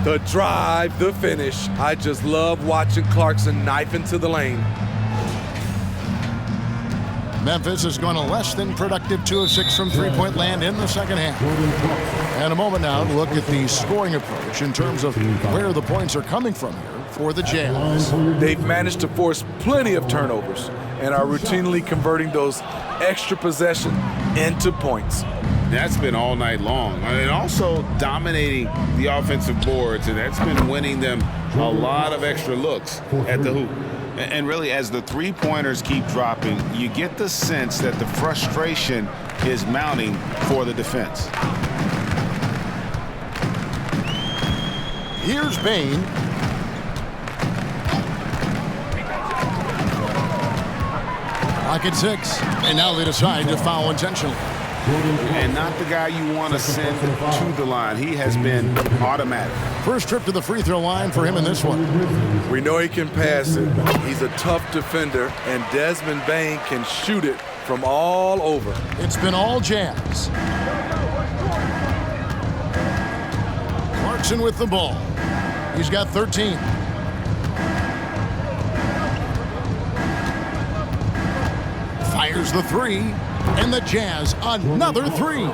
The drive, the finish. I just love watching Clarkson knife into the lane. Memphis has gone a less than productive 2 of 6 from three-point land in the second half. And a moment now to look at the scoring approach in terms of where the points are coming from here for the Jazz. They've managed to force plenty of turnovers and are routinely converting those extra possessions into points. That's been all night long. And also dominating the offensive boards, and that's been winning them a lot of extra looks at the hoop. And really, as the three-pointers keep dropping, you get the sense that the frustration is mounting for the defense. Here's Bane. Lock at 6. And now they decide to foul intentionally. And not the guy you want to send to the line. He has been automatic. First trip to the free throw line for him in this one. We know he can pass it. He's a tough defender, and Desmond Bane can shoot it from all over. It's been all Jazz. Clarkson with the ball. He's got 13. Fires the three. And the Jazz, another three.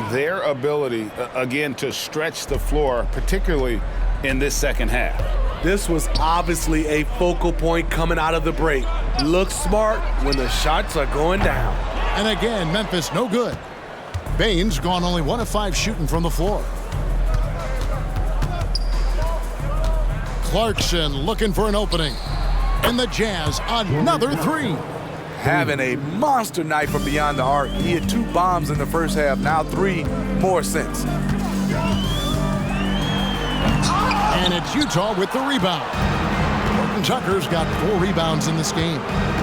Their ability, again, to stretch the floor, particularly in this second half. This was obviously a focal point coming out of the break. Look smart when the shots are going down. And again, Memphis no good. Bane's gone only 1 of 5 shooting from the floor. Clarkson looking for an opening. And the Jazz, another three. Having a monster night from beyond the arc. He had 2 bombs in the first half, now 3 more since. And it's Utah with the rebound. Jordan Tucker's got 4 rebounds in this game.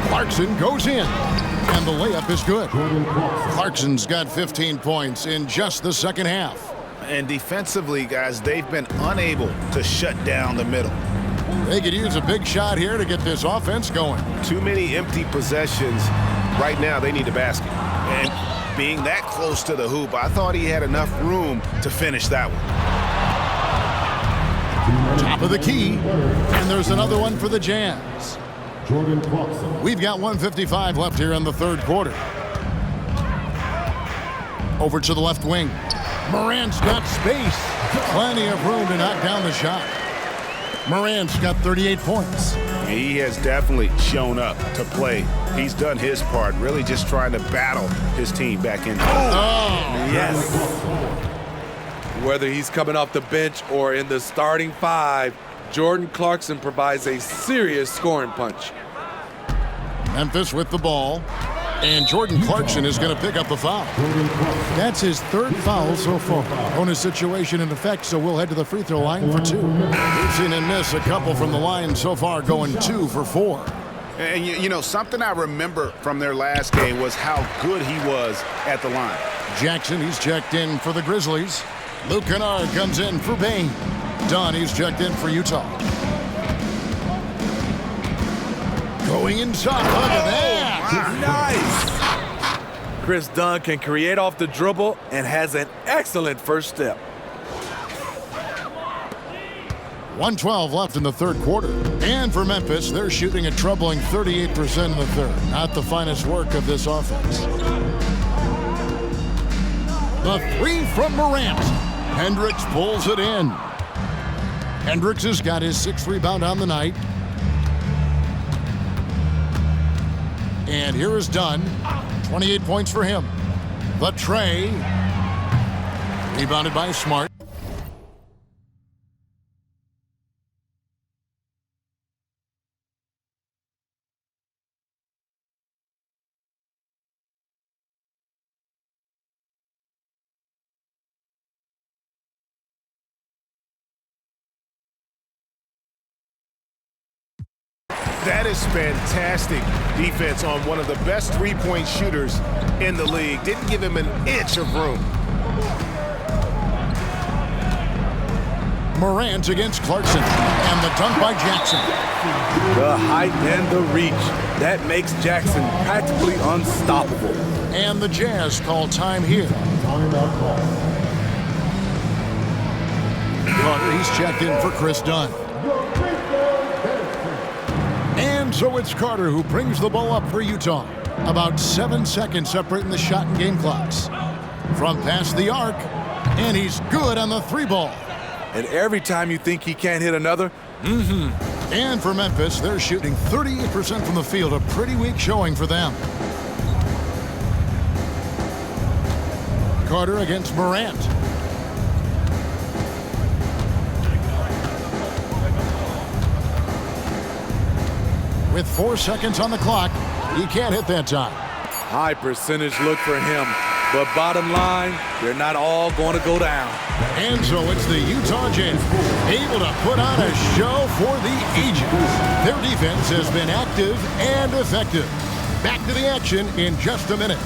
Clarkson goes in, and the layup is good. Clarkson's got 15 points in just the second half. And defensively, guys, they've been unable to shut down the middle. They could use a big shot here to get this offense going. Too many empty possessions. Right now, they need a basket. And being that close to the hoop, I thought he had enough room to finish that one. Top of the key, and there's another one for the Jazz. We've got 1:55 left here in the third quarter. Over to the left wing. Morant's got space. Plenty of room to knock down the shot. Morant's got 38 points. He has definitely shown up to play. He's done his part, really just trying to battle his team back in. Yes. Whether he's coming off the bench or in the starting 5, Jordan Clarkson provides a serious scoring punch. Memphis with the ball, and Jordan Clarkson is going to pick up the foul. That's his 3rd foul so far. Bonus situation in effect, so we'll head to the free throw line for 2. We've seen him miss a couple from the line so far, going 2 for 4. And you know, something I remember from their last game was how good he was at the line. Jackson, he's checked in for the Grizzlies. Luke Kennard comes in for Bain. Dunn, he's checked in for Utah. Going inside. Look at that. Nice. Chris Dunn can create off the dribble and has an excellent first step. 1:12 left in the third quarter. And for Memphis, they're shooting a troubling 38% in the third. Not the finest work of this offense. The 3 from Morant. Hendricks pulls it in. Hendricks has got his 6th rebound on the night. And here is Dunn. 28 points for him. The tray. Rebounded by Smart. That is fantastic defense on one of the best 3-point shooters in the league. Didn't give him an inch of room. Morant against Clarkson. And the dunk by Jackson. The height and the reach. That makes Jackson practically unstoppable. And the Jazz call time here. Carter, he's checked in for Chris Dunn. And so it's Carter who brings the ball up for Utah. About 7 seconds separating the shot and game clocks. From past the arc, and he's good on the 3 ball. And every time you think he can't hit another, And for Memphis, they're shooting 38% from the field, a pretty weak showing for them. Carter against Morant. With 4 seconds on the clock, he can't hit that time. High percentage look for him. But bottom line, they're not all going to go down. And so it's the Utah Jazz able to put on a show for the ages. Their defense has been active and effective. Back to the action in just a minute.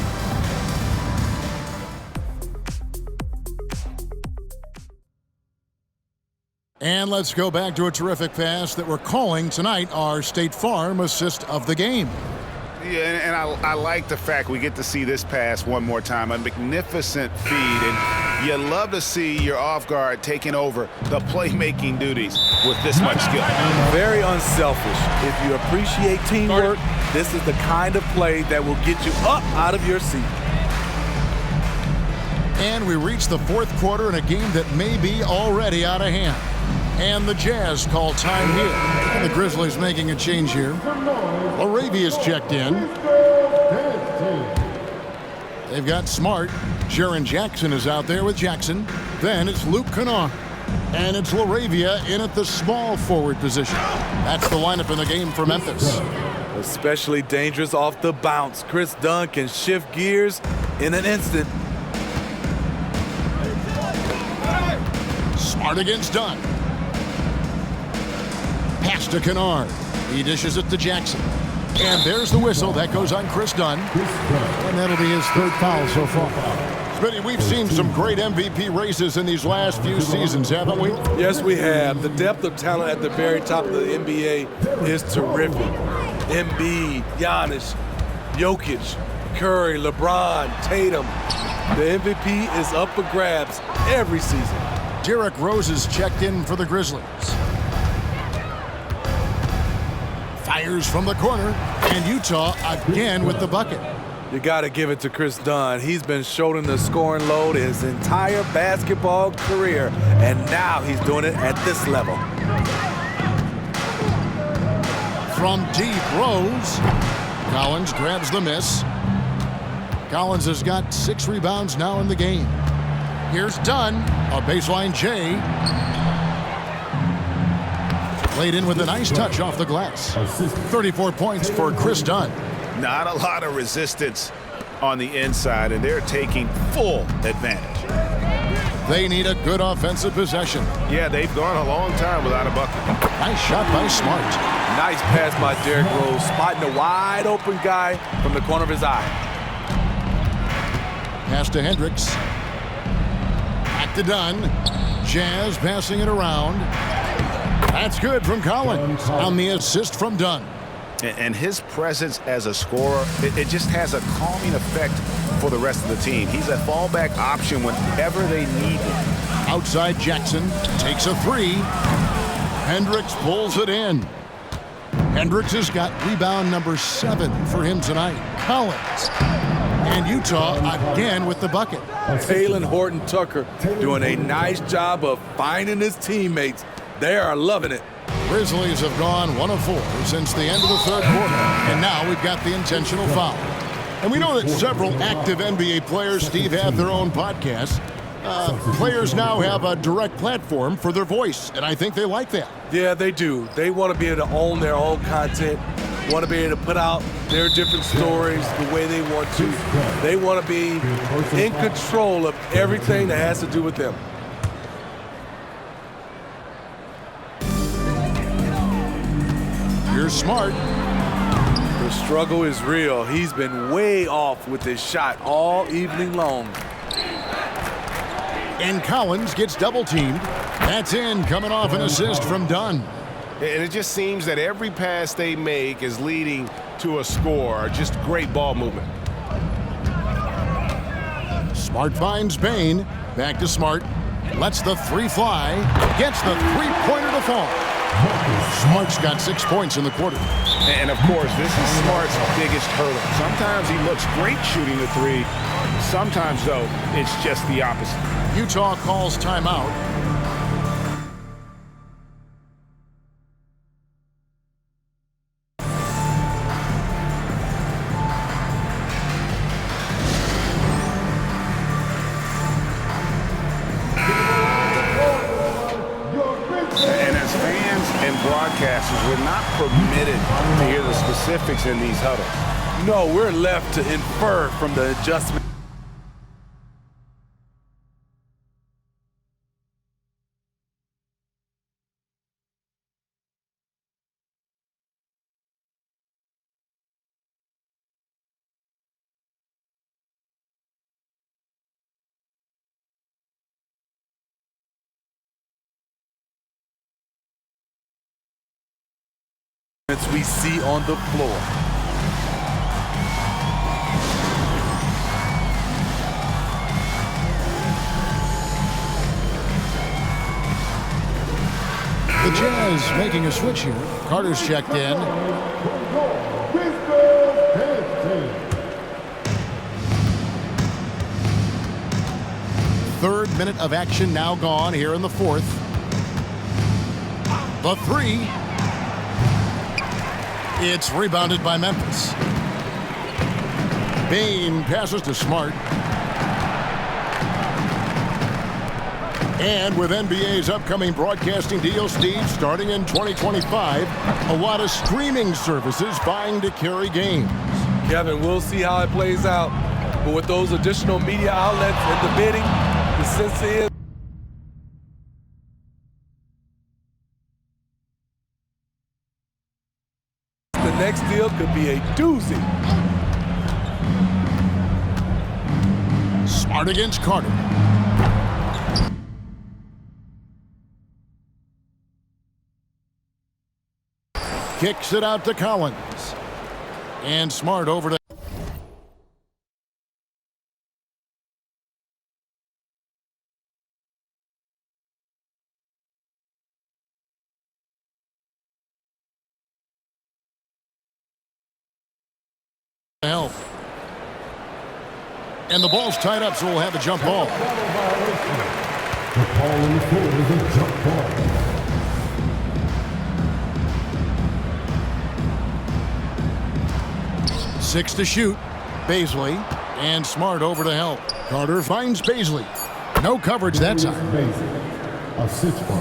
And let's go back to a terrific pass that we're calling tonight our State Farm assist of the game. Yeah, and I like the fact we get to see this pass one more time. A magnificent feed, and you love to see your off guard taking over the playmaking duties with this much skill. Very unselfish. If you appreciate teamwork, this is the kind of play that will get you up out of your seat. And we reach the fourth quarter in a game that may be already out of hand. And the Jazz call time here. And the Grizzlies making a change here. Laravia's checked in. They've got Smart. Jaren Jackson is out there with Jackson. Then it's Luke Kennard. And it's Laravia in at the small forward position. That's the lineup in the game for Memphis. Especially dangerous off the bounce. Chris Dunn can shift gears in an instant. Smart against Dunn. Pass to Kennard. He dishes it to Jackson. And there's the whistle. That goes on Chris Dunn. And that'll be his third foul so far. Smitty, we've seen some great MVP races in these last few seasons, haven't we? Yes, we have. The depth of talent at the very top of the NBA is terrific. Embiid, Giannis, Jokic, Curry, LeBron, Tatum. The MVP is up for grabs every season. Derrick Rose is checked in for the Grizzlies. Fires from the corner, and Utah again with the bucket. You got to give it to Chris Dunn. He's been shouldering the scoring load his entire basketball career, and now he's doing it at this level. From deep, Rose. Collins grabs the miss. Collins has got 6 rebounds now in the game. Here's Dunn, a baseline J. Laid in with a nice touch off the glass. 34 points for Chris Dunn. Not a lot of resistance on the inside, and they're taking full advantage. They need a good offensive possession. Yeah, they've gone a long time without a bucket. Nice shot by Smart. Nice pass by Derrick Rose, spotting a wide open guy from the corner of his eye. Pass to Hendricks. Back to Dunn. Jazz passing it around. That's good from Collins on the assist from Dunn. And his presence as a scorer, it just has a calming effect for the rest of the team. He's a fallback option whenever they need him. Outside Jackson takes a 3. Hendricks pulls it in. Hendricks has got rebound number 7 for him tonight. Collins. And Utah again with the bucket. Taylor Horton-Tucker doing a nice job of finding his teammates. They are loving it. Grizzlies have gone 1 of 4 since the end of the third quarter. And now we've got the intentional foul. And we know that several active NBA players, Steve, have their own podcasts. Players now have a direct platform for their voice, and I think they like that. Yeah, they do. They want to be able to own their own content, want to be able to put out their different stories the way they want to. They want to be in control of everything that has to do with them. Here's Smart. The struggle is real. He's been way off with his shot all evening long. And Collins gets double-teamed. That's in, coming off an assist from Dunn. And it just seems that every pass they make is leading to a score. Just great ball movement. Smart finds Bain. Back to Smart. Lets the 3 fly. Gets the 3-pointer to fall. Smart's got 6 points in the quarter. And, of course, this is Smart's biggest hurdle. Sometimes he looks great shooting the 3. Sometimes, though, it's just the opposite. Utah calls timeout. Broadcasters, we're not permitted to hear the specifics in these huddles. No, we're left to infer from the adjustment. We see on the floor. The Jazz making a switch here. Carter's checked in. Third minute of action now gone here in the fourth. The 3. It's rebounded by Memphis. Bain passes to Smart. And with NBA's upcoming broadcasting deal, Steve, starting in 2025, a lot of streaming services vying to carry games. Kevin, we'll see how it plays out. But with those additional media outlets and the bidding, the sense is next deal could be a doozy. Smart against Carter. Kicks it out to Collins. And Smart over to help. And the ball's tied up, so we'll have a jump ball. The ball in the floor is a jump ball. 6 to shoot. Baisley and Smart over to help. Carter finds Baisley. No coverage that time.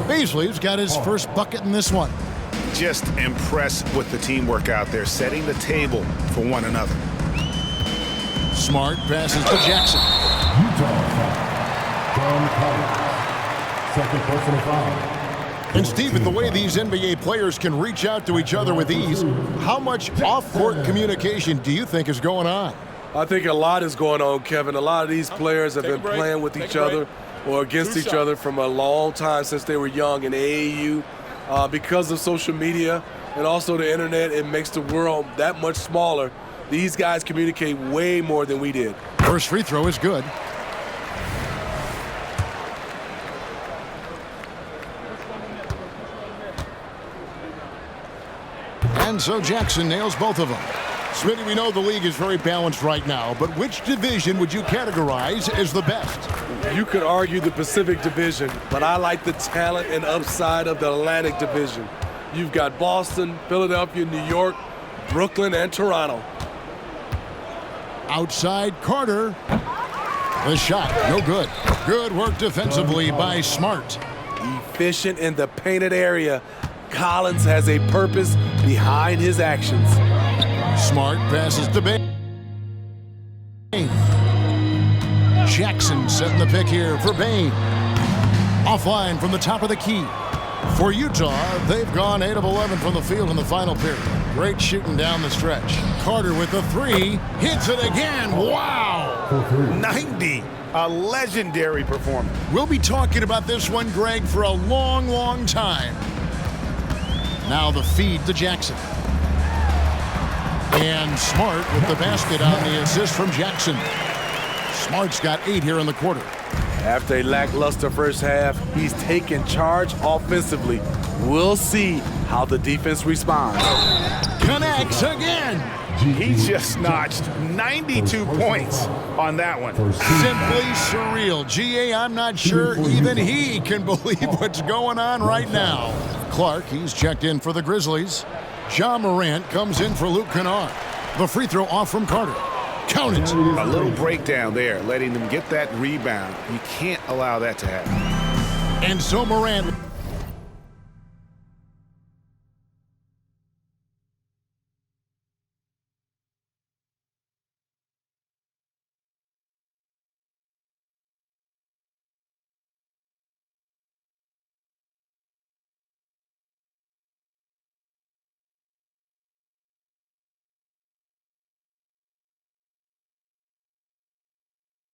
Baisley's got his first bucket in this one. Just impressed with the teamwork out there, setting the table for one another. Smart passes to Jackson. John Collins, second personal foul. And Steve, with the way these NBA players can reach out to each other with ease, how much off-court communication do you think is going on? I think a lot is going on, Kevin. A lot of these players have been playing with each other or against each other from a long time since they were young in AAU. Because of social media and also the internet, it makes the world that much smaller. These guys communicate way more than we did. First free throw is good. And so Jackson nails both of them. Smitty, we know the league is very balanced right now, but which division would you categorize as the best? You could argue the Pacific Division, but I like the talent and upside of the Atlantic Division. You've got Boston, Philadelphia, New York, Brooklyn, and Toronto. Outside Carter. The shot, no good. Good work defensively by Smart. Efficient in the painted area. Collins has a purpose behind his actions. Smart passes to Bain. Jackson setting the pick here for Bain. Offline from the top of the key. For Utah, they've gone 8 of 11 from the field in the final period. Great shooting down the stretch. Carter with the 3. Hits it again. Wow! 90. A legendary performance. We'll be talking about this one, Greg, for a long, long time. Now the feed to Jackson. And Smart with the basket on the assist from Jackson. Smart's got 8 here in the quarter. After a lackluster first half, he's taken charge offensively. We'll see how the defense responds. Connects again. He just notched 92 points on that one. Simply surreal. GA, I'm not sure even he can believe what's going on right now. Clark, he's checked in for the Grizzlies. John Morant comes in for Luke Kennard. The free throw off from Carter. Count it. A little breakdown there, letting them get that rebound. You can't allow that to happen. And so Morant.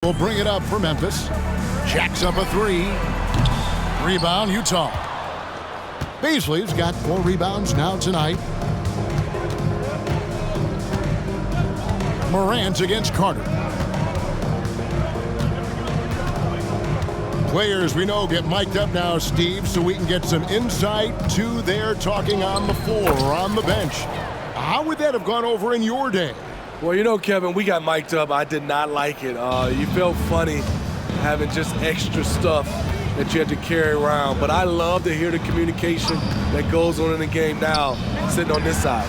Will bring it up for Memphis. Jacks up a 3. Rebound, Utah. Baisley's got 4 rebounds now tonight. Morant against Carter. Players we know get mic'd up now, Steve, so we can get some insight to their talking on the floor or on the bench. How would that have gone over in your day? Well, you know, Kevin, we got mic'd up. I did not like it. You felt funny having just extra stuff that you had to carry around. But I love to hear the communication that goes on in the game now, sitting on this side.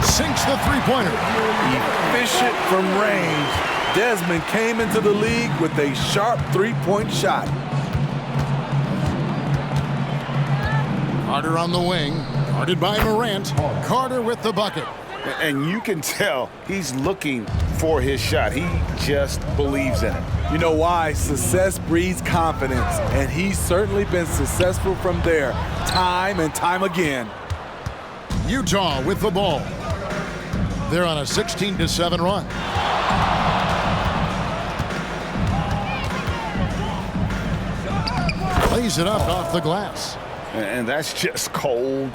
Sinks the three-pointer. Efficient from range. Desmond came into the league with a sharp three-point shot. Carter on the wing, guarded by Morant. Carter with the bucket. And you can tell he's looking for his shot. He just believes in it. You know why? Success breeds confidence, and he's certainly been successful from there, time and time again. Utah with the ball. They're on a 16-7 run. Lays it up off the glass. And that's just cold.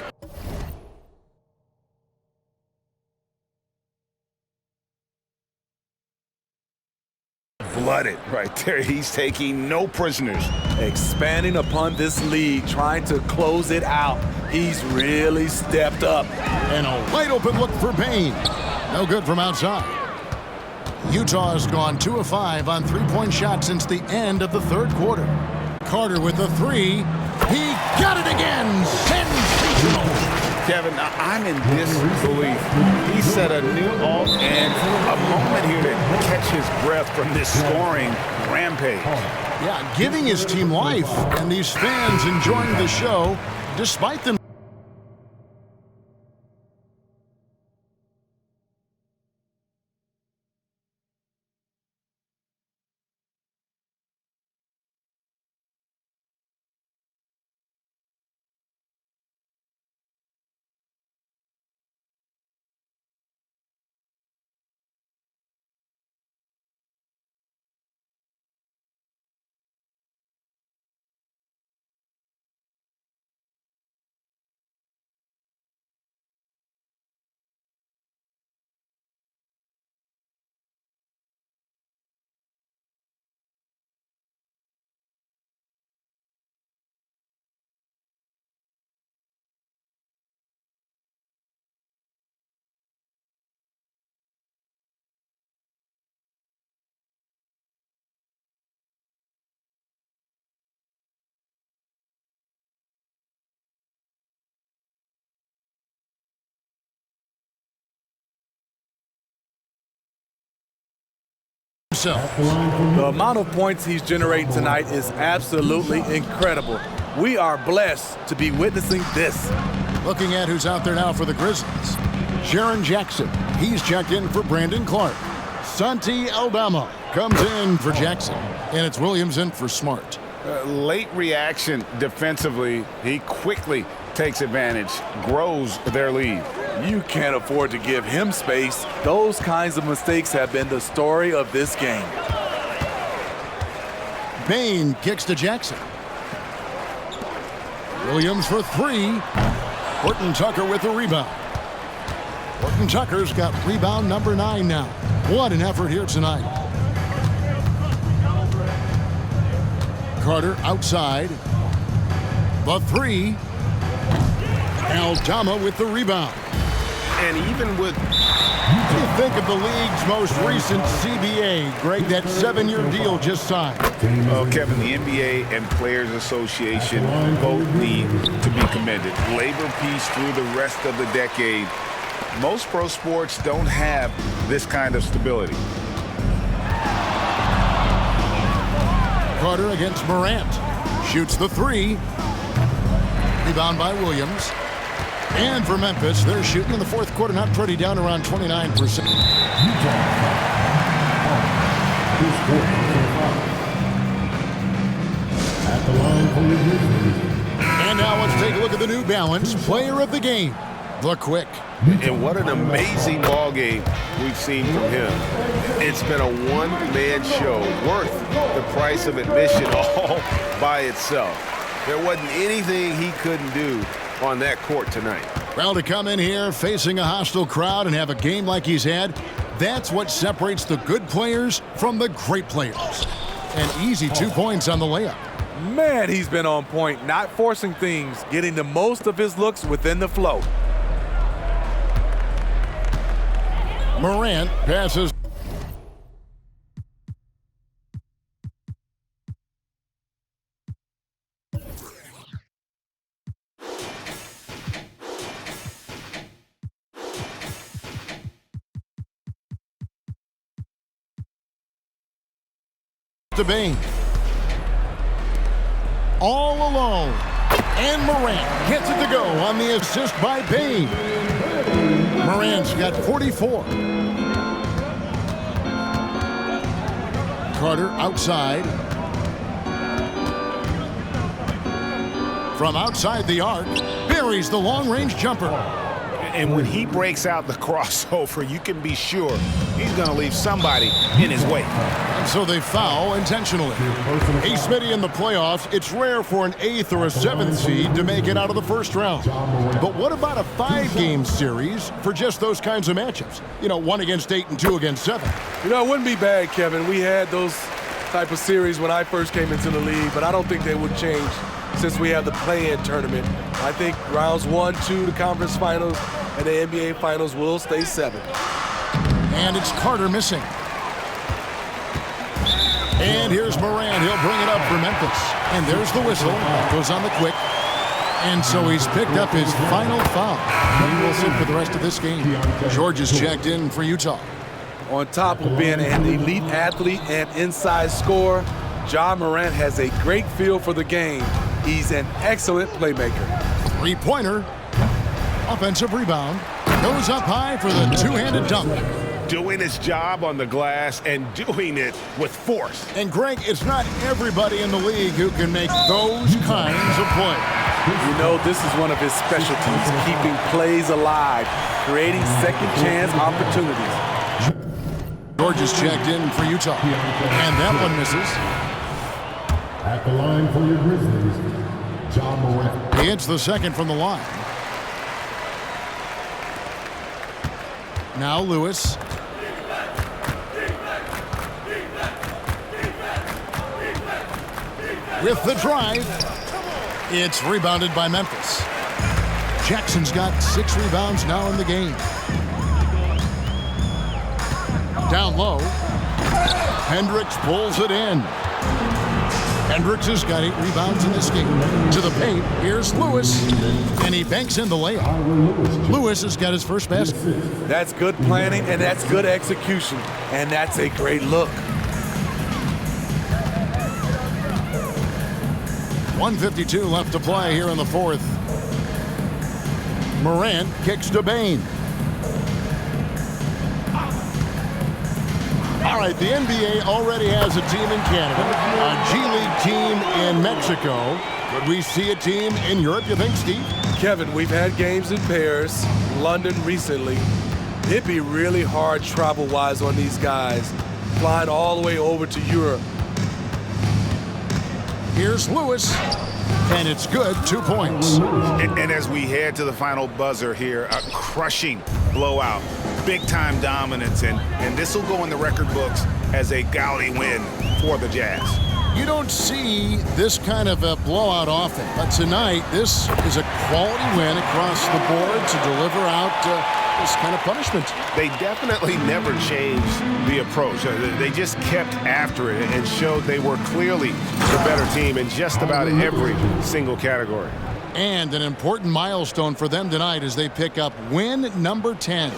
Blooded right there. He's taking no prisoners. Expanding upon this lead, trying to close it out. He's really stepped up. And a wide open look for Payne. No good from outside. Utah has gone 2 of 5 on three-point shots since the end of the third quarter. Carter with the three. He got it again. Sensational. Kevin, I'm in disbelief. He set a new and a moment here to catch his breath from this scoring rampage. Yeah, giving his team life, and these fans enjoying the show despite them. The amount of points he's generating tonight is absolutely incredible. We are blessed to be witnessing this. Looking at who's out there now for the Grizzlies. Jaren Jackson. He's checked in for Brandon Clark. Santi Aldama comes in for Jackson. And it's Williams in for Smart. Late reaction defensively. He quickly takes advantage, grows their lead. You can't afford to give him space. Those kinds of mistakes have been the story of this game. Payne kicks to Jackson. Williams for three. Horton Tucker with the rebound. Horton Tucker's got rebound number 9 now. What an effort here tonight. Carter outside. The three. Aldama with the rebound. And even with... What do you think of the league's most recent CBA? Greg, that 7-year deal just signed. Well, Kevin, the NBA and Players Association both need to be commended. Labor peace through the rest of the decade. Most pro sports don't have this kind of stability. Carter against Morant. Shoots the three. Rebound by Williams. And for Memphis, they're shooting in the fourth quarter, not pretty, down around 29%. And now let's take a look at the New Balance Player of the Game, the Quick. And what an amazing ball game we've seen from him. It's been a one-man show worth the price of admission all by itself. There wasn't anything he couldn't do on that court tonight. Well, to come in here facing a hostile crowd and have a game like he's had, that's what separates the good players from the great players. An easy 2 points on the layup. Man, he's been on point, not forcing things, getting the most of his looks within the flow. Morant passes. To Bain. All alone. And Morant gets it to go on the assist by Bain. Morant's got 44. Carter outside. From outside the arc, buries the long-range jumper. And when he breaks out the crossover, you can be sure he's going to leave somebody in his way. And so they foul intentionally. Hey, Smitty, in the playoffs, it's rare for an 8th or a 7th seed to make it out of the first round. But what about a 5-game series for just those kinds of matchups? You know, 1 against 8 and 2 against 7. You know, it wouldn't be bad, Kevin. We had those type of series when I first came into the league, but I don't think they would change since we have the play-in tournament. I think rounds 1, 2, the conference finals, and the NBA finals will stay 7. And it's Carter missing. And here's Moran. He'll bring it up for Memphis. And there's the whistle. Goes on the quick. And so he's picked up his final foul. He will sit for the rest of this game. George is checked in for Utah. On top of being an elite athlete and inside scorer, Ja Morant has a great feel for the game. He's an excellent playmaker. 3-pointer. Offensive rebound. Goes up high for the two-handed dunk. Doing his job on the glass and doing it with force. And Greg, it's not everybody in the league who can make those kinds of plays. You know, this is one of his specialties, keeping plays alive, creating second chance opportunities. George is checked in for Utah. And that one misses. At the line for your Grizzlies, Ja Morant. He hits the second from the line. Now Lewis. With the drive. It's rebounded by Memphis. Jackson's got 6 rebounds now in the game. Down low. Hendricks pulls it in. Hendricks has got 8 rebounds in this game. To the paint, here's Lewis. And he banks in the layup. Lewis has got his first basket. That's good planning, and that's good execution. And that's a great look. 1:52 left to play here in the fourth. Morant kicks to Bane. All right, the NBA already has a team in Canada, a G League team in Mexico. Could we see a team in Europe, you think, Steve? Kevin, we've had games in Paris, London recently. It'd be really hard travel-wise on these guys, flying all the way over to Europe. Here's Lewis, and it's good, 2 points. And as we head to the final buzzer here, a crushing blowout, big-time dominance, and this will go in the record books as a gaudy win for the Jazz. You don't see this kind of a blowout often, but tonight this is a quality win across the board to deliver out this kind of punishment. They definitely never changed the approach. They just kept after it and showed they were clearly the better team in just about every single category. And an important milestone for them tonight as they pick up win number 10.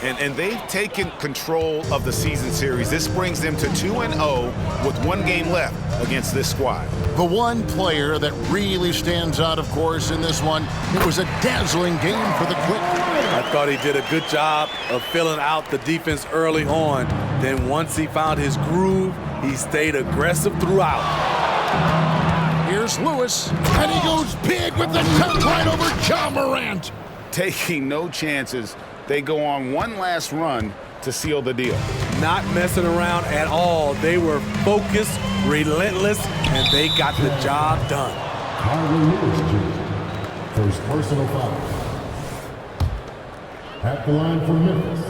And they've taken control of the season series. This brings them to 2-0 with 1 game left against this squad. The one player that really stands out, of course, in this one, it was a dazzling game for the Quick. I thought he did a good job of filling out the defense early on. Then once he found his groove, he stayed aggressive throughout. Here's Lewis, and he goes big with the dunk right over Ja Morant. Taking no chances. They go on one last run to seal the deal. Not messing around at all. They were focused, relentless, and they got the job done. Lewis, Jr. First personal foul. At the line for Memphis,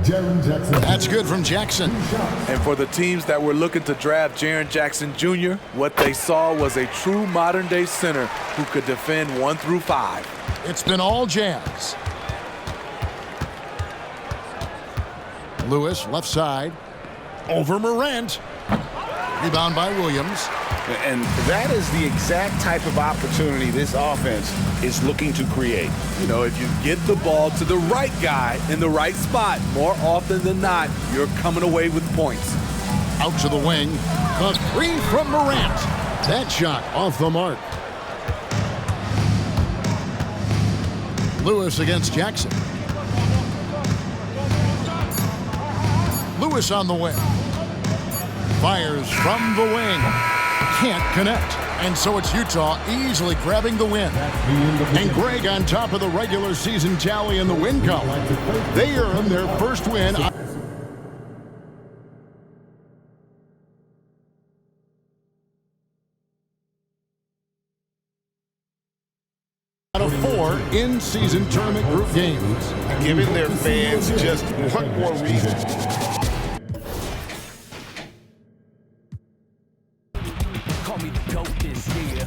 Jaren Jackson. That's good from Jackson. And for the teams that were looking to draft Jaren Jackson Jr., what they saw was a true modern-day center who could defend 1 through 5. It's been all Jazz. Lewis, left side, over Morant. Rebound by Williams. And that is the exact type of opportunity this offense is looking to create. You know, if you get the ball to the right guy in the right spot, more often than not, you're coming away with points. Out to the wing. The 3 from Morant. That shot off the mark. Lewis against Jackson. Lewis on the wing. Fires from the wing. Can't connect. And so it's Utah easily grabbing the win. And Greg on top of the regular season tally in the win column. They earn their first win out of 4 in-season tournament group games. Giving their fans just one more reason. Call me the GOAT this year.